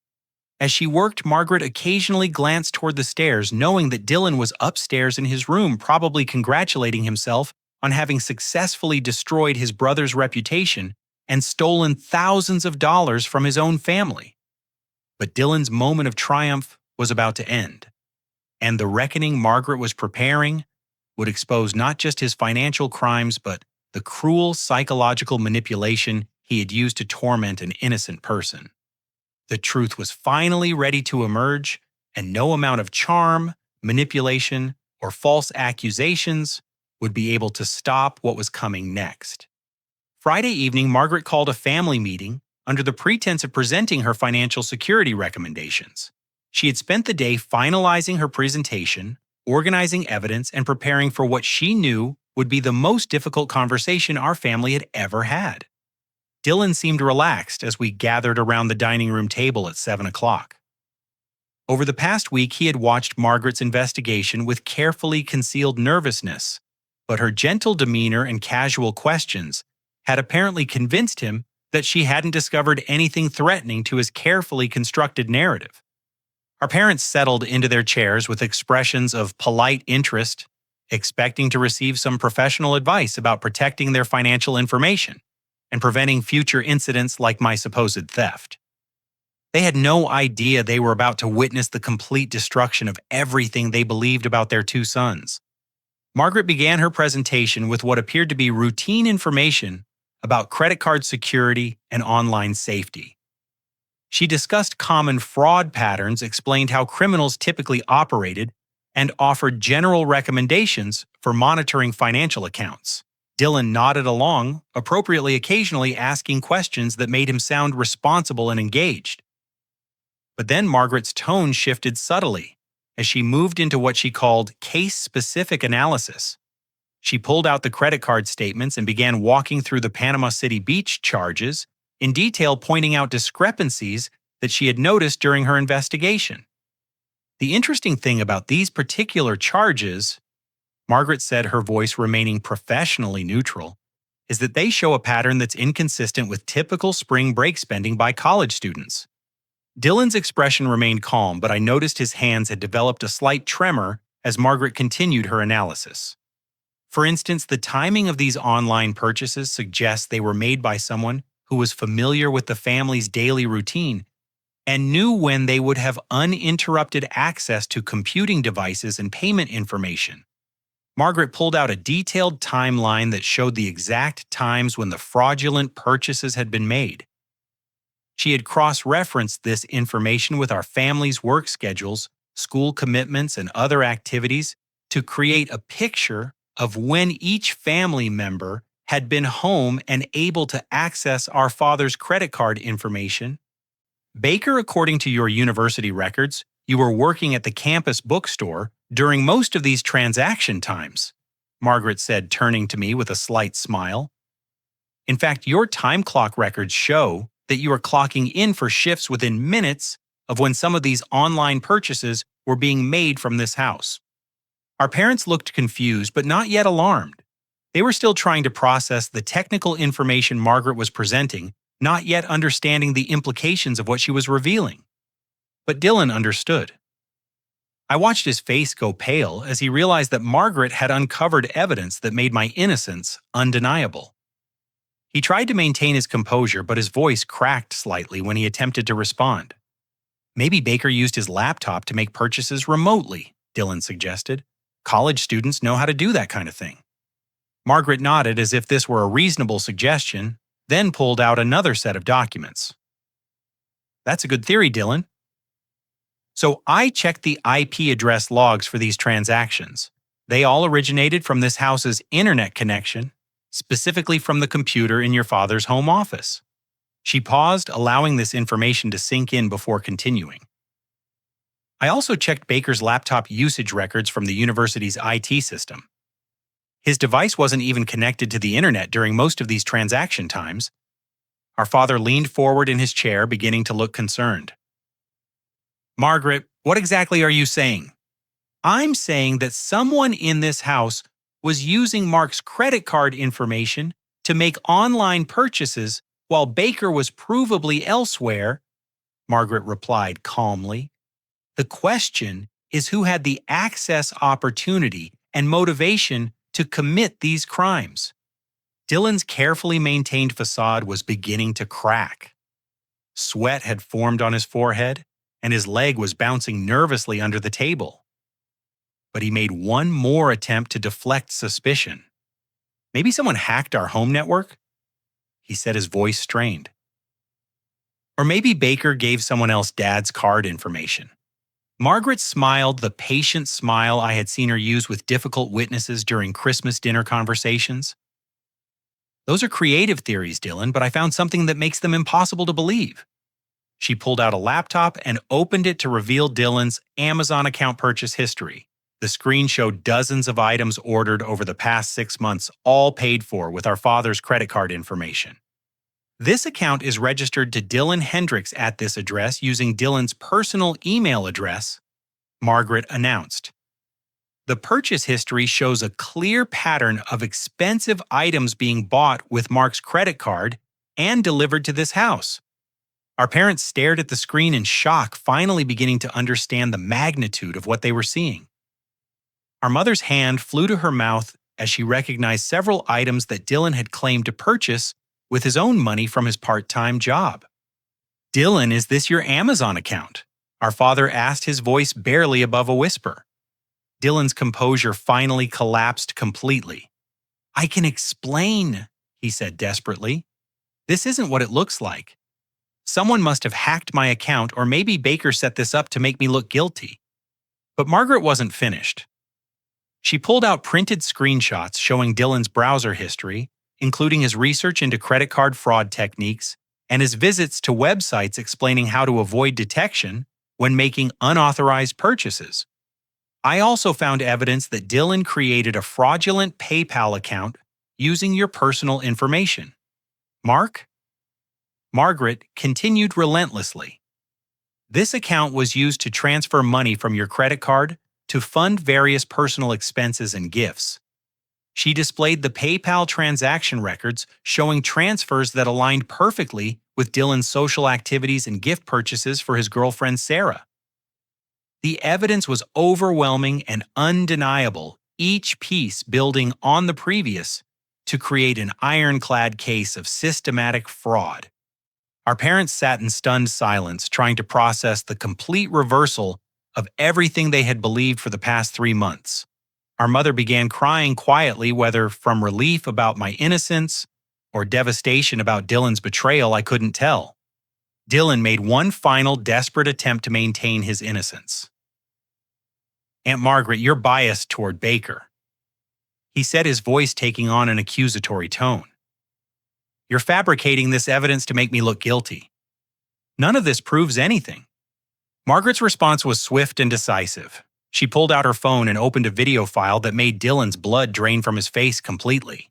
As she worked, Margaret occasionally glanced toward the stairs, knowing that Dylan was upstairs in his room, probably congratulating himself on having successfully destroyed his brother's reputation and stolen thousands of dollars from his own family. But Dylan's moment of triumph was about to end, and the reckoning Margaret was preparing would expose not just his financial crimes, but the cruel psychological manipulation he had used to torment an innocent person. The truth was finally ready to emerge, and no amount of charm, manipulation, or false accusations would be able to stop what was coming next. Friday evening, Margaret called a family meeting under the pretense of presenting her financial security recommendations. She had spent the day finalizing her presentation, organizing evidence, and preparing for what she knew would be the most difficult conversation our family had ever had. Dylan seemed relaxed as we gathered around the dining room table at 7 o'clock. Over the past week, he had watched Margaret's investigation with carefully concealed nervousness, but her gentle demeanor and casual questions had apparently convinced him that she hadn't discovered anything threatening to his carefully constructed narrative. Our parents settled into their chairs with expressions of polite interest, expecting to receive some professional advice about protecting their financial information and preventing future incidents like my supposed theft. They had no idea they were about to witness the complete destruction of everything they believed about their two sons. Margaret began her presentation with what appeared to be routine information about credit card security and online safety. She discussed common fraud patterns, explained how criminals typically operated, and offered general recommendations for monitoring financial accounts. Dylan nodded along, appropriately occasionally asking questions that made him sound responsible and engaged. But then Margaret's tone shifted subtly as she moved into what she called case-specific analysis. She pulled out the credit card statements and began walking through the Panama City Beach charges, in detail pointing out discrepancies that she had noticed during her investigation. The interesting thing about these particular charges, Margaret said, her voice remaining professionally neutral, is that they show a pattern that's inconsistent with typical spring break spending by college students. Dylan's expression remained calm, but I noticed his hands had developed a slight tremor as Margaret continued her analysis. For instance, the timing of these online purchases suggests they were made by someone who was familiar with the family's daily routine and knew when they would have uninterrupted access to computing devices and payment information. Margaret pulled out a detailed timeline that showed the exact times when the fraudulent purchases had been made. She had cross-referenced this information with our family's work schedules, school commitments, and other activities to create a picture of when each family member had been home and able to access our father's credit card information. Baker, according to your university records, you were working at the campus bookstore during most of these transaction times, Margaret said, turning to me with a slight smile. In fact, your time clock records show that you are clocking in for shifts within minutes of when some of these online purchases were being made from this house. Our parents looked confused, but not yet alarmed. They were still trying to process the technical information Margaret was presenting, not yet understanding the implications of what she was revealing. But Dylan understood. I watched his face go pale as he realized that Margaret had uncovered evidence that made my innocence undeniable. He tried to maintain his composure, but his voice cracked slightly when he attempted to respond. Maybe Baker used his laptop to make purchases remotely, Dylan suggested. College students know how to do that kind of thing. Margaret nodded as if this were a reasonable suggestion, then pulled out another set of documents. That's a good theory, Dylan. So I checked the IP address logs for these transactions. They all originated from this house's internet connection, specifically from the computer in your father's home office. She paused, allowing this information to sink in before continuing. I also checked Baker's laptop usage records from the university's IT system. His device wasn't even connected to the internet during most of these transaction times. Our father leaned forward in his chair, beginning to look concerned. Margaret, what exactly are you saying? I'm saying that someone in this house was using Mark's credit card information to make online purchases while Baker was provably elsewhere, Margaret replied calmly. The question is who had the access opportunity and motivation to commit these crimes. Dylan's carefully maintained facade was beginning to crack. Sweat had formed on his forehead, and his leg was bouncing nervously under the table. But he made one more attempt to deflect suspicion. Maybe someone hacked our home network? He said, his voice strained. Or maybe Baker gave someone else Dad's card information. Margaret smiled the patient smile I had seen her use with difficult witnesses during Christmas dinner conversations. Those are creative theories, Dylan, but I found something that makes them impossible to believe. She pulled out a laptop and opened it to reveal Dylan's Amazon account purchase history. The screen showed dozens of items ordered over the past 6 months, all paid for with our father's credit card information. This account is registered to Dylan Hendricks at this address using Dylan's personal email address, Margaret announced. The purchase history shows a clear pattern of expensive items being bought with Mark's credit card and delivered to this house. Our parents stared at the screen in shock, finally beginning to understand the magnitude of what they were seeing. Our mother's hand flew to her mouth as she recognized several items that Dylan had claimed to purchase with his own money from his part-time job. Dylan, is this your Amazon account? Our father asked, his voice barely above a whisper. Dylan's composure finally collapsed completely. I can explain, he said desperately. This isn't what it looks like. Someone must have hacked my account, or maybe Baker set this up to make me look guilty. But Margaret wasn't finished. She pulled out printed screenshots showing Dylan's browser history, including his research into credit card fraud techniques and his visits to websites explaining how to avoid detection when making unauthorized purchases. I also found evidence that Dylan created a fraudulent PayPal account using your personal information. Margaret continued relentlessly. This account was used to transfer money from your credit card to fund various personal expenses and gifts. She displayed the PayPal transaction records showing transfers that aligned perfectly with Dylan's social activities and gift purchases for his girlfriend Sarah. The evidence was overwhelming and undeniable, each piece building on the previous to create an ironclad case of systematic fraud. Our parents sat in stunned silence, trying to process the complete reversal of everything they had believed for the past 3 months. Our mother began crying quietly, whether from relief about my innocence or devastation about Dylan's betrayal, I couldn't tell. Dylan made one final desperate attempt to maintain his innocence. "Aunt Margaret, you're biased toward Baker," he said, his voice taking on an accusatory tone. "You're fabricating this evidence to make me look guilty. None of this proves anything." Margaret's response was swift and decisive. She pulled out her phone and opened a video file that made Dylan's blood drain from his face completely.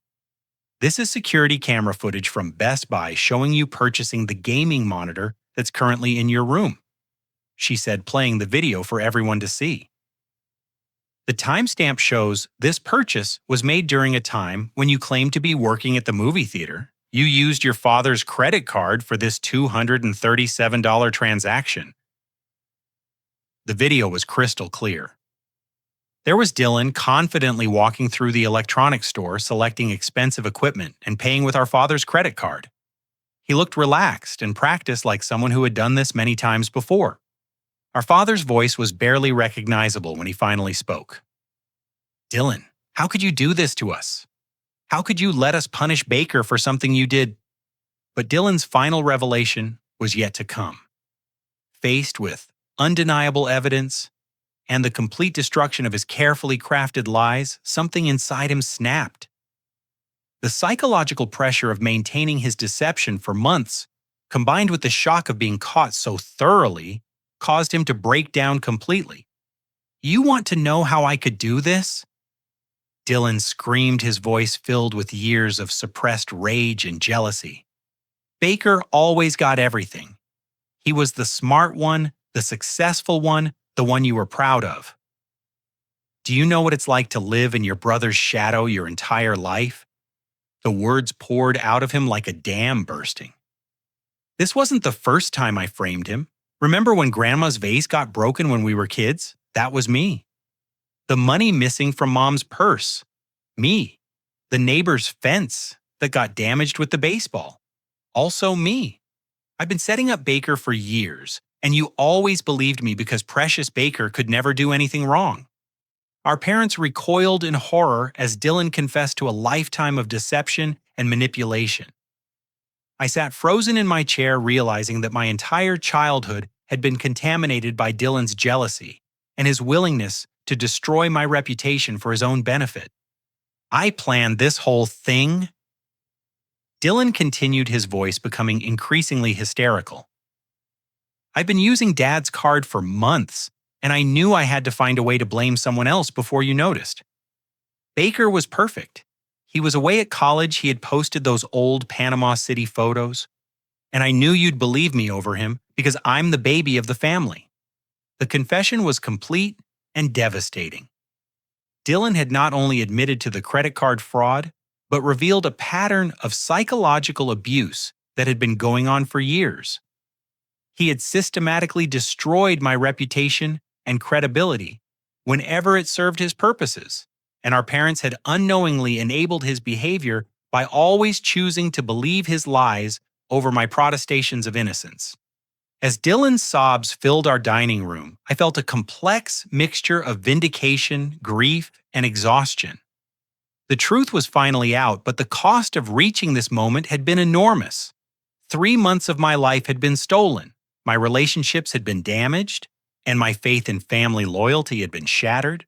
"This is security camera footage from Best Buy showing you purchasing the gaming monitor that's currently in your room," she said, playing the video for everyone to see. "The timestamp shows this purchase was made during a time when you claimed to be working at the movie theater. You used your father's credit card for this $237 transaction." The video was crystal clear. There was Dylan confidently walking through the electronics store, selecting expensive equipment and paying with our father's credit card. He looked relaxed and practiced like someone who had done this many times before. Our father's voice was barely recognizable when he finally spoke. "Dylan, how could you do this to us? How could you let us punish Baker for something you did?" But Dylan's final revelation was yet to come. Faced with undeniable evidence and the complete destruction of his carefully crafted lies, something inside him snapped. The psychological pressure of maintaining his deception for months, combined with the shock of being caught so thoroughly, caused him to break down completely. "You want to know how I could do this?" Dylan screamed, his voice filled with years of suppressed rage and jealousy. "Baker always got everything. He was the smart one, the successful one, the one you were proud of. Do you know what it's like to live in your brother's shadow your entire life?" The words poured out of him like a dam bursting. "This wasn't the first time I framed him. Remember when Grandma's vase got broken when we were kids? That was me. The money missing from Mom's purse? Me. The neighbor's fence that got damaged with the baseball? Also me. I've been setting up Baker for years, and you always believed me because Precious Baker could never do anything wrong." Our parents recoiled in horror as Dylan confessed to a lifetime of deception and manipulation. I sat frozen in my chair, realizing that my entire childhood had been contaminated by Dylan's jealousy and his willingness to destroy my reputation for his own benefit. "I planned this whole thing." Dylan continued, his voice becoming increasingly hysterical. "I've been using Dad's card for months, and I knew I had to find a way to blame someone else before you noticed. Baker was perfect. He was away at college, he had posted those old Panama City photos, and I knew you'd believe me over him because I'm the baby of the family." The confession was complete and devastating. Dylan had not only admitted to the credit card fraud, but revealed a pattern of psychological abuse that had been going on for years. He had systematically destroyed my reputation and credibility whenever it served his purposes, and our parents had unknowingly enabled his behavior by always choosing to believe his lies over my protestations of innocence. As Dylan's sobs filled our dining room, I felt a complex mixture of vindication, grief, and exhaustion. The truth was finally out, but the cost of reaching this moment had been enormous. 3 months of my life had been stolen, my relationships had been damaged, and my faith in family loyalty had been shattered.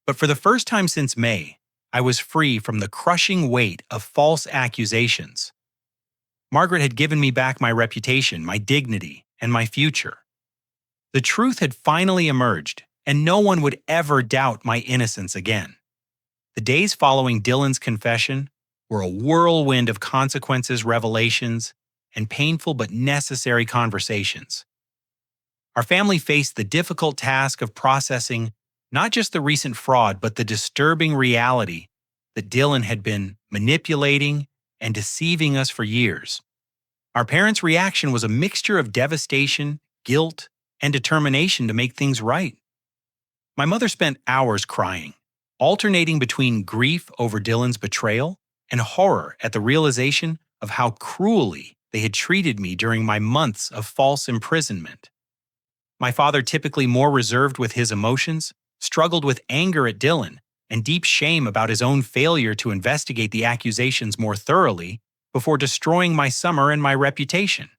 But for the first time since May, I was free from the crushing weight of false accusations. Margaret had given me back my reputation, my dignity, and my future. The truth had finally emerged, and no one would ever doubt my innocence again. The days following Dylan's confession were a whirlwind of consequences, revelations, and painful but necessary conversations. Our family faced the difficult task of processing not just the recent fraud, but the disturbing reality that Dylan had been manipulating and deceiving us for years. Our parents' reaction was a mixture of devastation, guilt, and determination to make things right. My mother spent hours crying, alternating between grief over Dylan's betrayal and horror at the realization of how cruelly they had treated me during my months of false imprisonment. My father, typically more reserved with his emotions, struggled with anger at Dylan and deep shame about his own failure to investigate the accusations more thoroughly before destroying my summer and my reputation.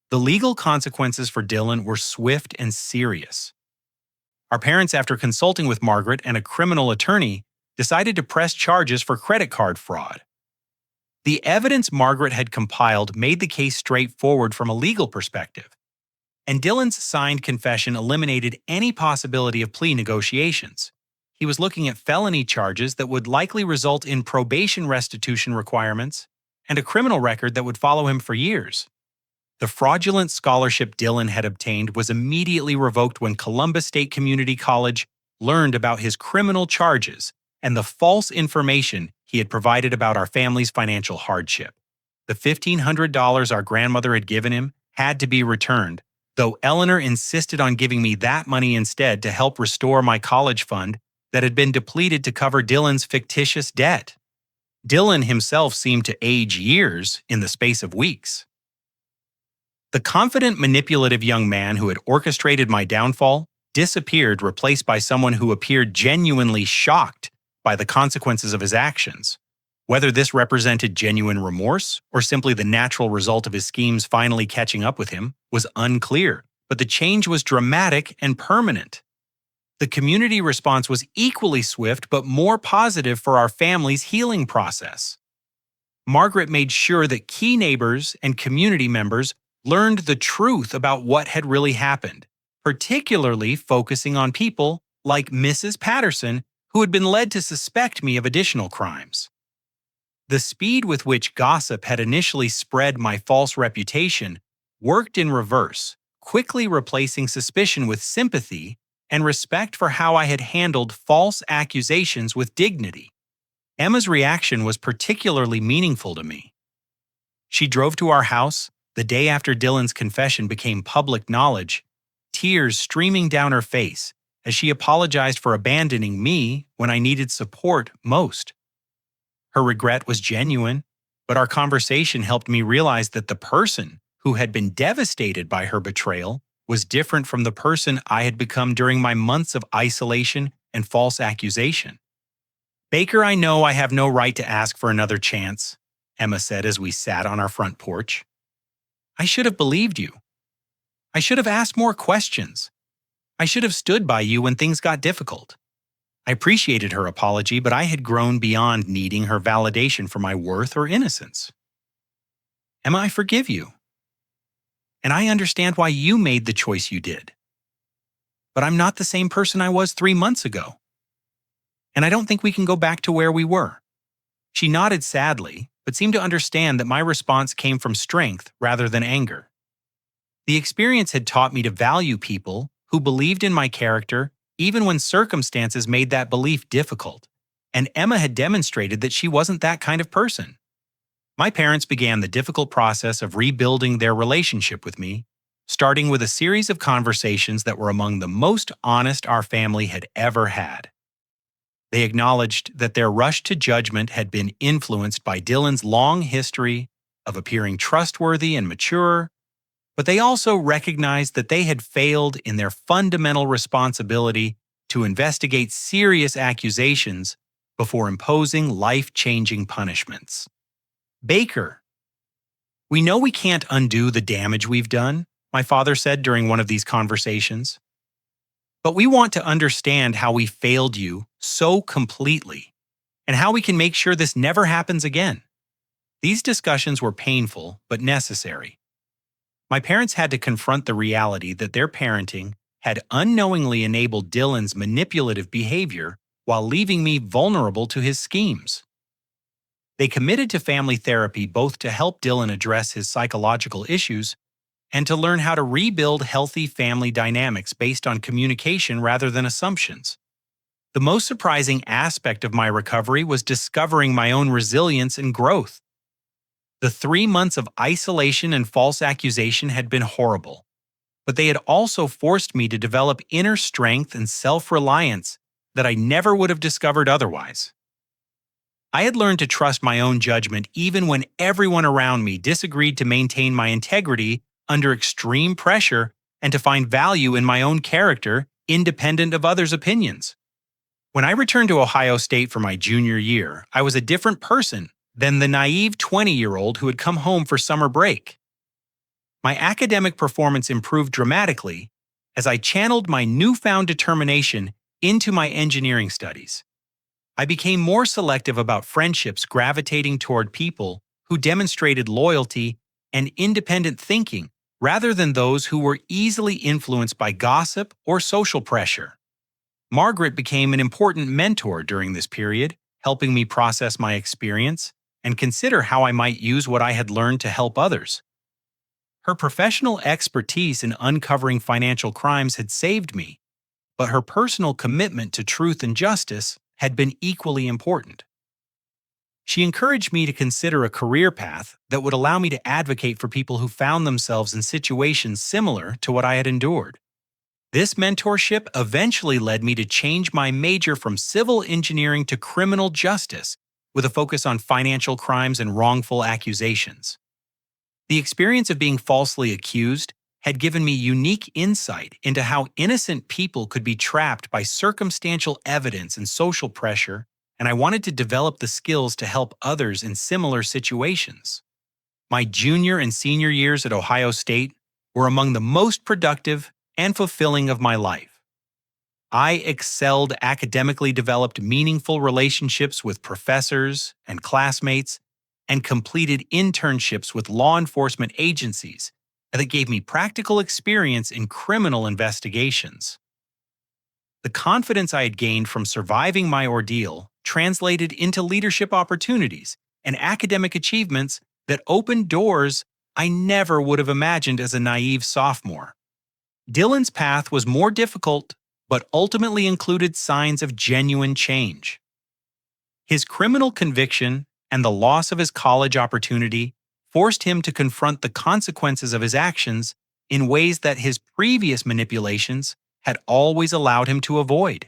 The legal consequences for Dylan were swift and serious. Our parents, after consulting with Margaret and a criminal attorney, decided to press charges for credit card fraud. The evidence Margaret had compiled made the case straightforward from a legal perspective, and Dylan's signed confession eliminated any possibility of plea negotiations. He was looking at felony charges that would likely result in probation restitution requirements and a criminal record that would follow him for years. The fraudulent scholarship Dylan had obtained was immediately revoked when Columbus State Community College learned about his criminal charges and the false information he had provided about our family's financial hardship. The $1,500 our grandmother had given him had to be returned, though Eleanor insisted on giving me that money instead to help restore my college fund that had been depleted to cover Dylan's fictitious debt. Dylan himself seemed to age years in the space of weeks. The confident, manipulative young man who had orchestrated my downfall disappeared, replaced by someone who appeared genuinely shocked by the consequences of his actions. Whether this represented genuine remorse or simply the natural result of his schemes finally catching up with him was unclear, but the change was dramatic and permanent. The community response was equally swift but more positive for our family's healing process. Margaret made sure that key neighbors and community members learned the truth about what had really happened, particularly focusing on people like Mrs. Patterson, who had been led to suspect me of additional crimes. The speed with which gossip had initially spread my false reputation worked in reverse, quickly replacing suspicion with sympathy and respect for how I had handled false accusations with dignity. Emma's reaction was particularly meaningful to me. She drove to our house the day after Dylan's confession became public knowledge, tears streaming down her face as she apologized for abandoning me when I needed support most. Her regret was genuine, but our conversation helped me realize that the person who had been devastated by her betrayal was different from the person I had become during my months of isolation and false accusation. "Baker, I know I have no right to ask for another chance," Emma said as we sat on our front porch. "I should have believed you. I should have asked more questions. I should have stood by you when things got difficult." I appreciated her apology, but I had grown beyond needing her validation for my worth or innocence. "Emma, I forgive you. And I understand why you made the choice you did. But I'm not the same person I was 3 months ago. And I don't think we can go back to where we were." She nodded sadly, but seemed to understand that my response came from strength rather than anger. The experience had taught me to value people who believed in my character even when circumstances made that belief difficult, and Emma had demonstrated that she wasn't that kind of person. My parents began the difficult process of rebuilding their relationship with me, starting with a series of conversations that were among the most honest our family had ever had. They acknowledged that their rush to judgment had been influenced by Dylan's long history of appearing trustworthy and mature, but they also recognized that they had failed in their fundamental responsibility to investigate serious accusations before imposing life-changing punishments. "Baker, we know we can't undo the damage we've done," my father said during one of these conversations. "But we want to understand how we failed you so completely and how we can make sure this never happens again." These discussions were painful but necessary. My parents had to confront the reality that their parenting had unknowingly enabled Dylan's manipulative behavior while leaving me vulnerable to his schemes. They committed to family therapy both to help Dylan address his psychological issues and to learn how to rebuild healthy family dynamics based on communication rather than assumptions. The most surprising aspect of my recovery was discovering my own resilience and growth. The 3 months of isolation and false accusation had been horrible, but they had also forced me to develop inner strength and self-reliance that I never would have discovered otherwise. I had learned to trust my own judgment even when everyone around me disagreed, to maintain my integrity under extreme pressure and to find value in my own character independent of others' opinions. When I returned to Ohio State for my junior year, I was a different person than the naive 20-year-old who had come home for summer break. My academic performance improved dramatically as I channeled my newfound determination into my engineering studies. I became more selective about friendships, gravitating toward people who demonstrated loyalty and independent thinking rather than those who were easily influenced by gossip or social pressure. Margaret became an important mentor during this period, helping me process my experience and consider how I might use what I had learned to help others. Her professional expertise in uncovering financial crimes had saved me, but her personal commitment to truth and justice had been equally important. She encouraged me to consider a career path that would allow me to advocate for people who found themselves in situations similar to what I had endured. This mentorship eventually led me to change my major from civil engineering to criminal justice, with a focus on financial crimes and wrongful accusations. The experience of being falsely accused had given me unique insight into how innocent people could be trapped by circumstantial evidence and social pressure, and I wanted to develop the skills to help others in similar situations. My junior and senior years at Ohio State were among the most productive and fulfilling of my life. I excelled academically, developed meaningful relationships with professors and classmates, and completed internships with law enforcement agencies that gave me practical experience in criminal investigations. The confidence I had gained from surviving my ordeal translated into leadership opportunities and academic achievements that opened doors I never would have imagined as a naive sophomore. Dylan's path was more difficult, but ultimately included signs of genuine change. His criminal conviction and the loss of his college opportunity forced him to confront the consequences of his actions in ways that his previous manipulations had always allowed him to avoid.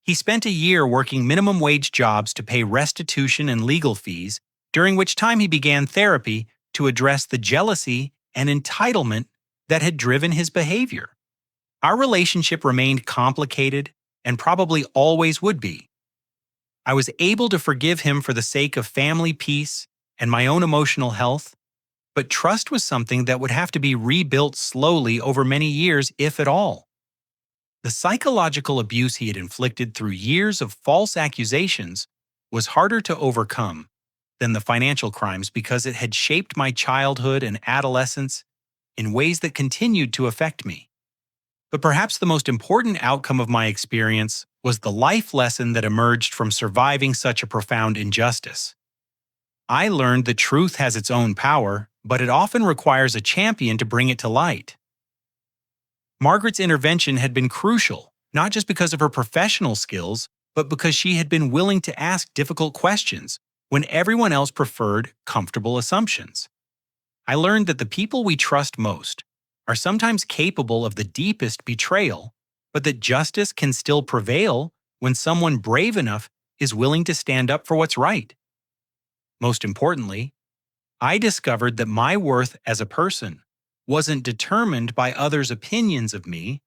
He spent a year working minimum wage jobs to pay restitution and legal fees, during which time he began therapy to address the jealousy and entitlement that had driven his behavior. Our relationship remained complicated and probably always would be. I was able to forgive him for the sake of family peace and my own emotional health, but trust was something that would have to be rebuilt slowly over many years, if at all. The psychological abuse he had inflicted through years of false accusations was harder to overcome than the financial crimes because it had shaped my childhood and adolescence in ways that continued to affect me. But perhaps the most important outcome of my experience was the life lesson that emerged from surviving such a profound injustice. I learned that truth has its own power, but it often requires a champion to bring it to light. Margaret's intervention had been crucial, not just because of her professional skills, but because she had been willing to ask difficult questions when everyone else preferred comfortable assumptions. I learned that the people we trust most are sometimes capable of the deepest betrayal, but that justice can still prevail when someone brave enough is willing to stand up for what's right. Most importantly, I discovered that my worth as a person wasn't determined by others' opinions of me,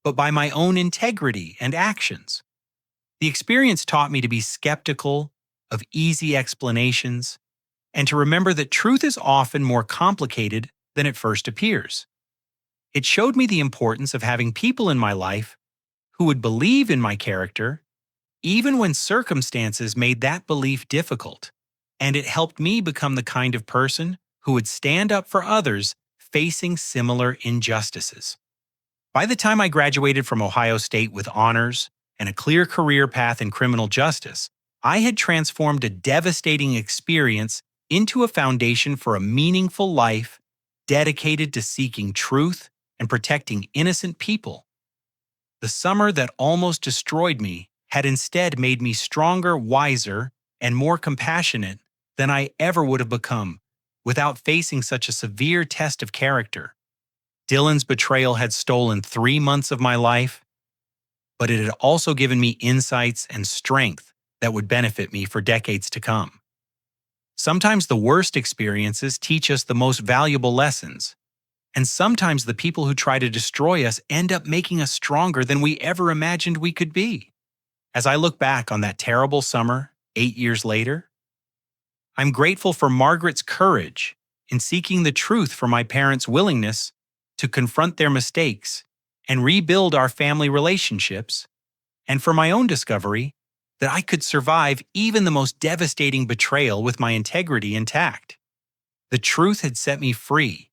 but by my own integrity and actions. The experience taught me to be skeptical of easy explanations and to remember that truth is often more complicated than it first appears. It showed me the importance of having people in my life who would believe in my character, even when circumstances made that belief difficult, and it helped me become the kind of person who would stand up for others facing similar injustices. By the time I graduated from Ohio State with honors and a clear career path in criminal justice, I had transformed a devastating experience into a foundation for a meaningful life dedicated to seeking truth and protecting innocent people. The summer that almost destroyed me had instead made me stronger, wiser, and more compassionate than I ever would have become without facing such a severe test of character. Dylan's betrayal had stolen 3 months of my life, but it had also given me insights and strength that would benefit me for decades to come. Sometimes the worst experiences teach us the most valuable lessons, and sometimes the people who try to destroy us end up making us stronger than we ever imagined we could be. As I look back on that terrible summer, 8 years later, I'm grateful for Margaret's courage in seeking the truth, for my parents' willingness to confront their mistakes and rebuild our family relationships, and for my own discovery that I could survive even the most devastating betrayal with my integrity intact. The truth had set me free,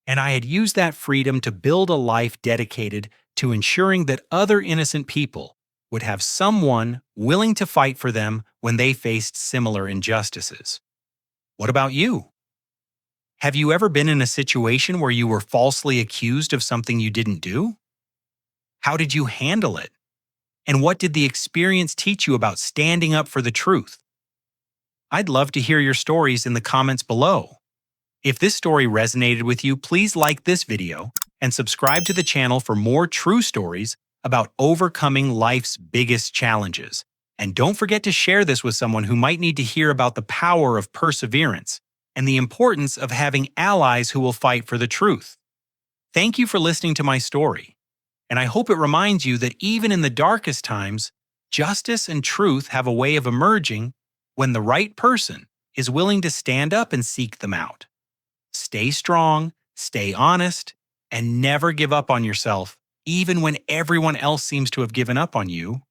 and I had used that freedom to build a life dedicated to ensuring that other innocent people would have someone willing to fight for them when they faced similar injustices. What about you? Have you ever been in a situation where you were falsely accused of something you didn't do? How did you handle it? And what did the experience teach you about standing up for the truth? I'd love to hear your stories in the comments below. If this story resonated with you, please like this video and subscribe to the channel for more true stories about overcoming life's biggest challenges. And don't forget to share this with someone who might need to hear about the power of perseverance and the importance of having allies who will fight for the truth. Thank you for listening to my story, and I hope it reminds you that even in the darkest times, justice and truth have a way of emerging when the right person is willing to stand up and seek them out. Stay strong, stay honest, and never give up on yourself, even when everyone else seems to have given up on you.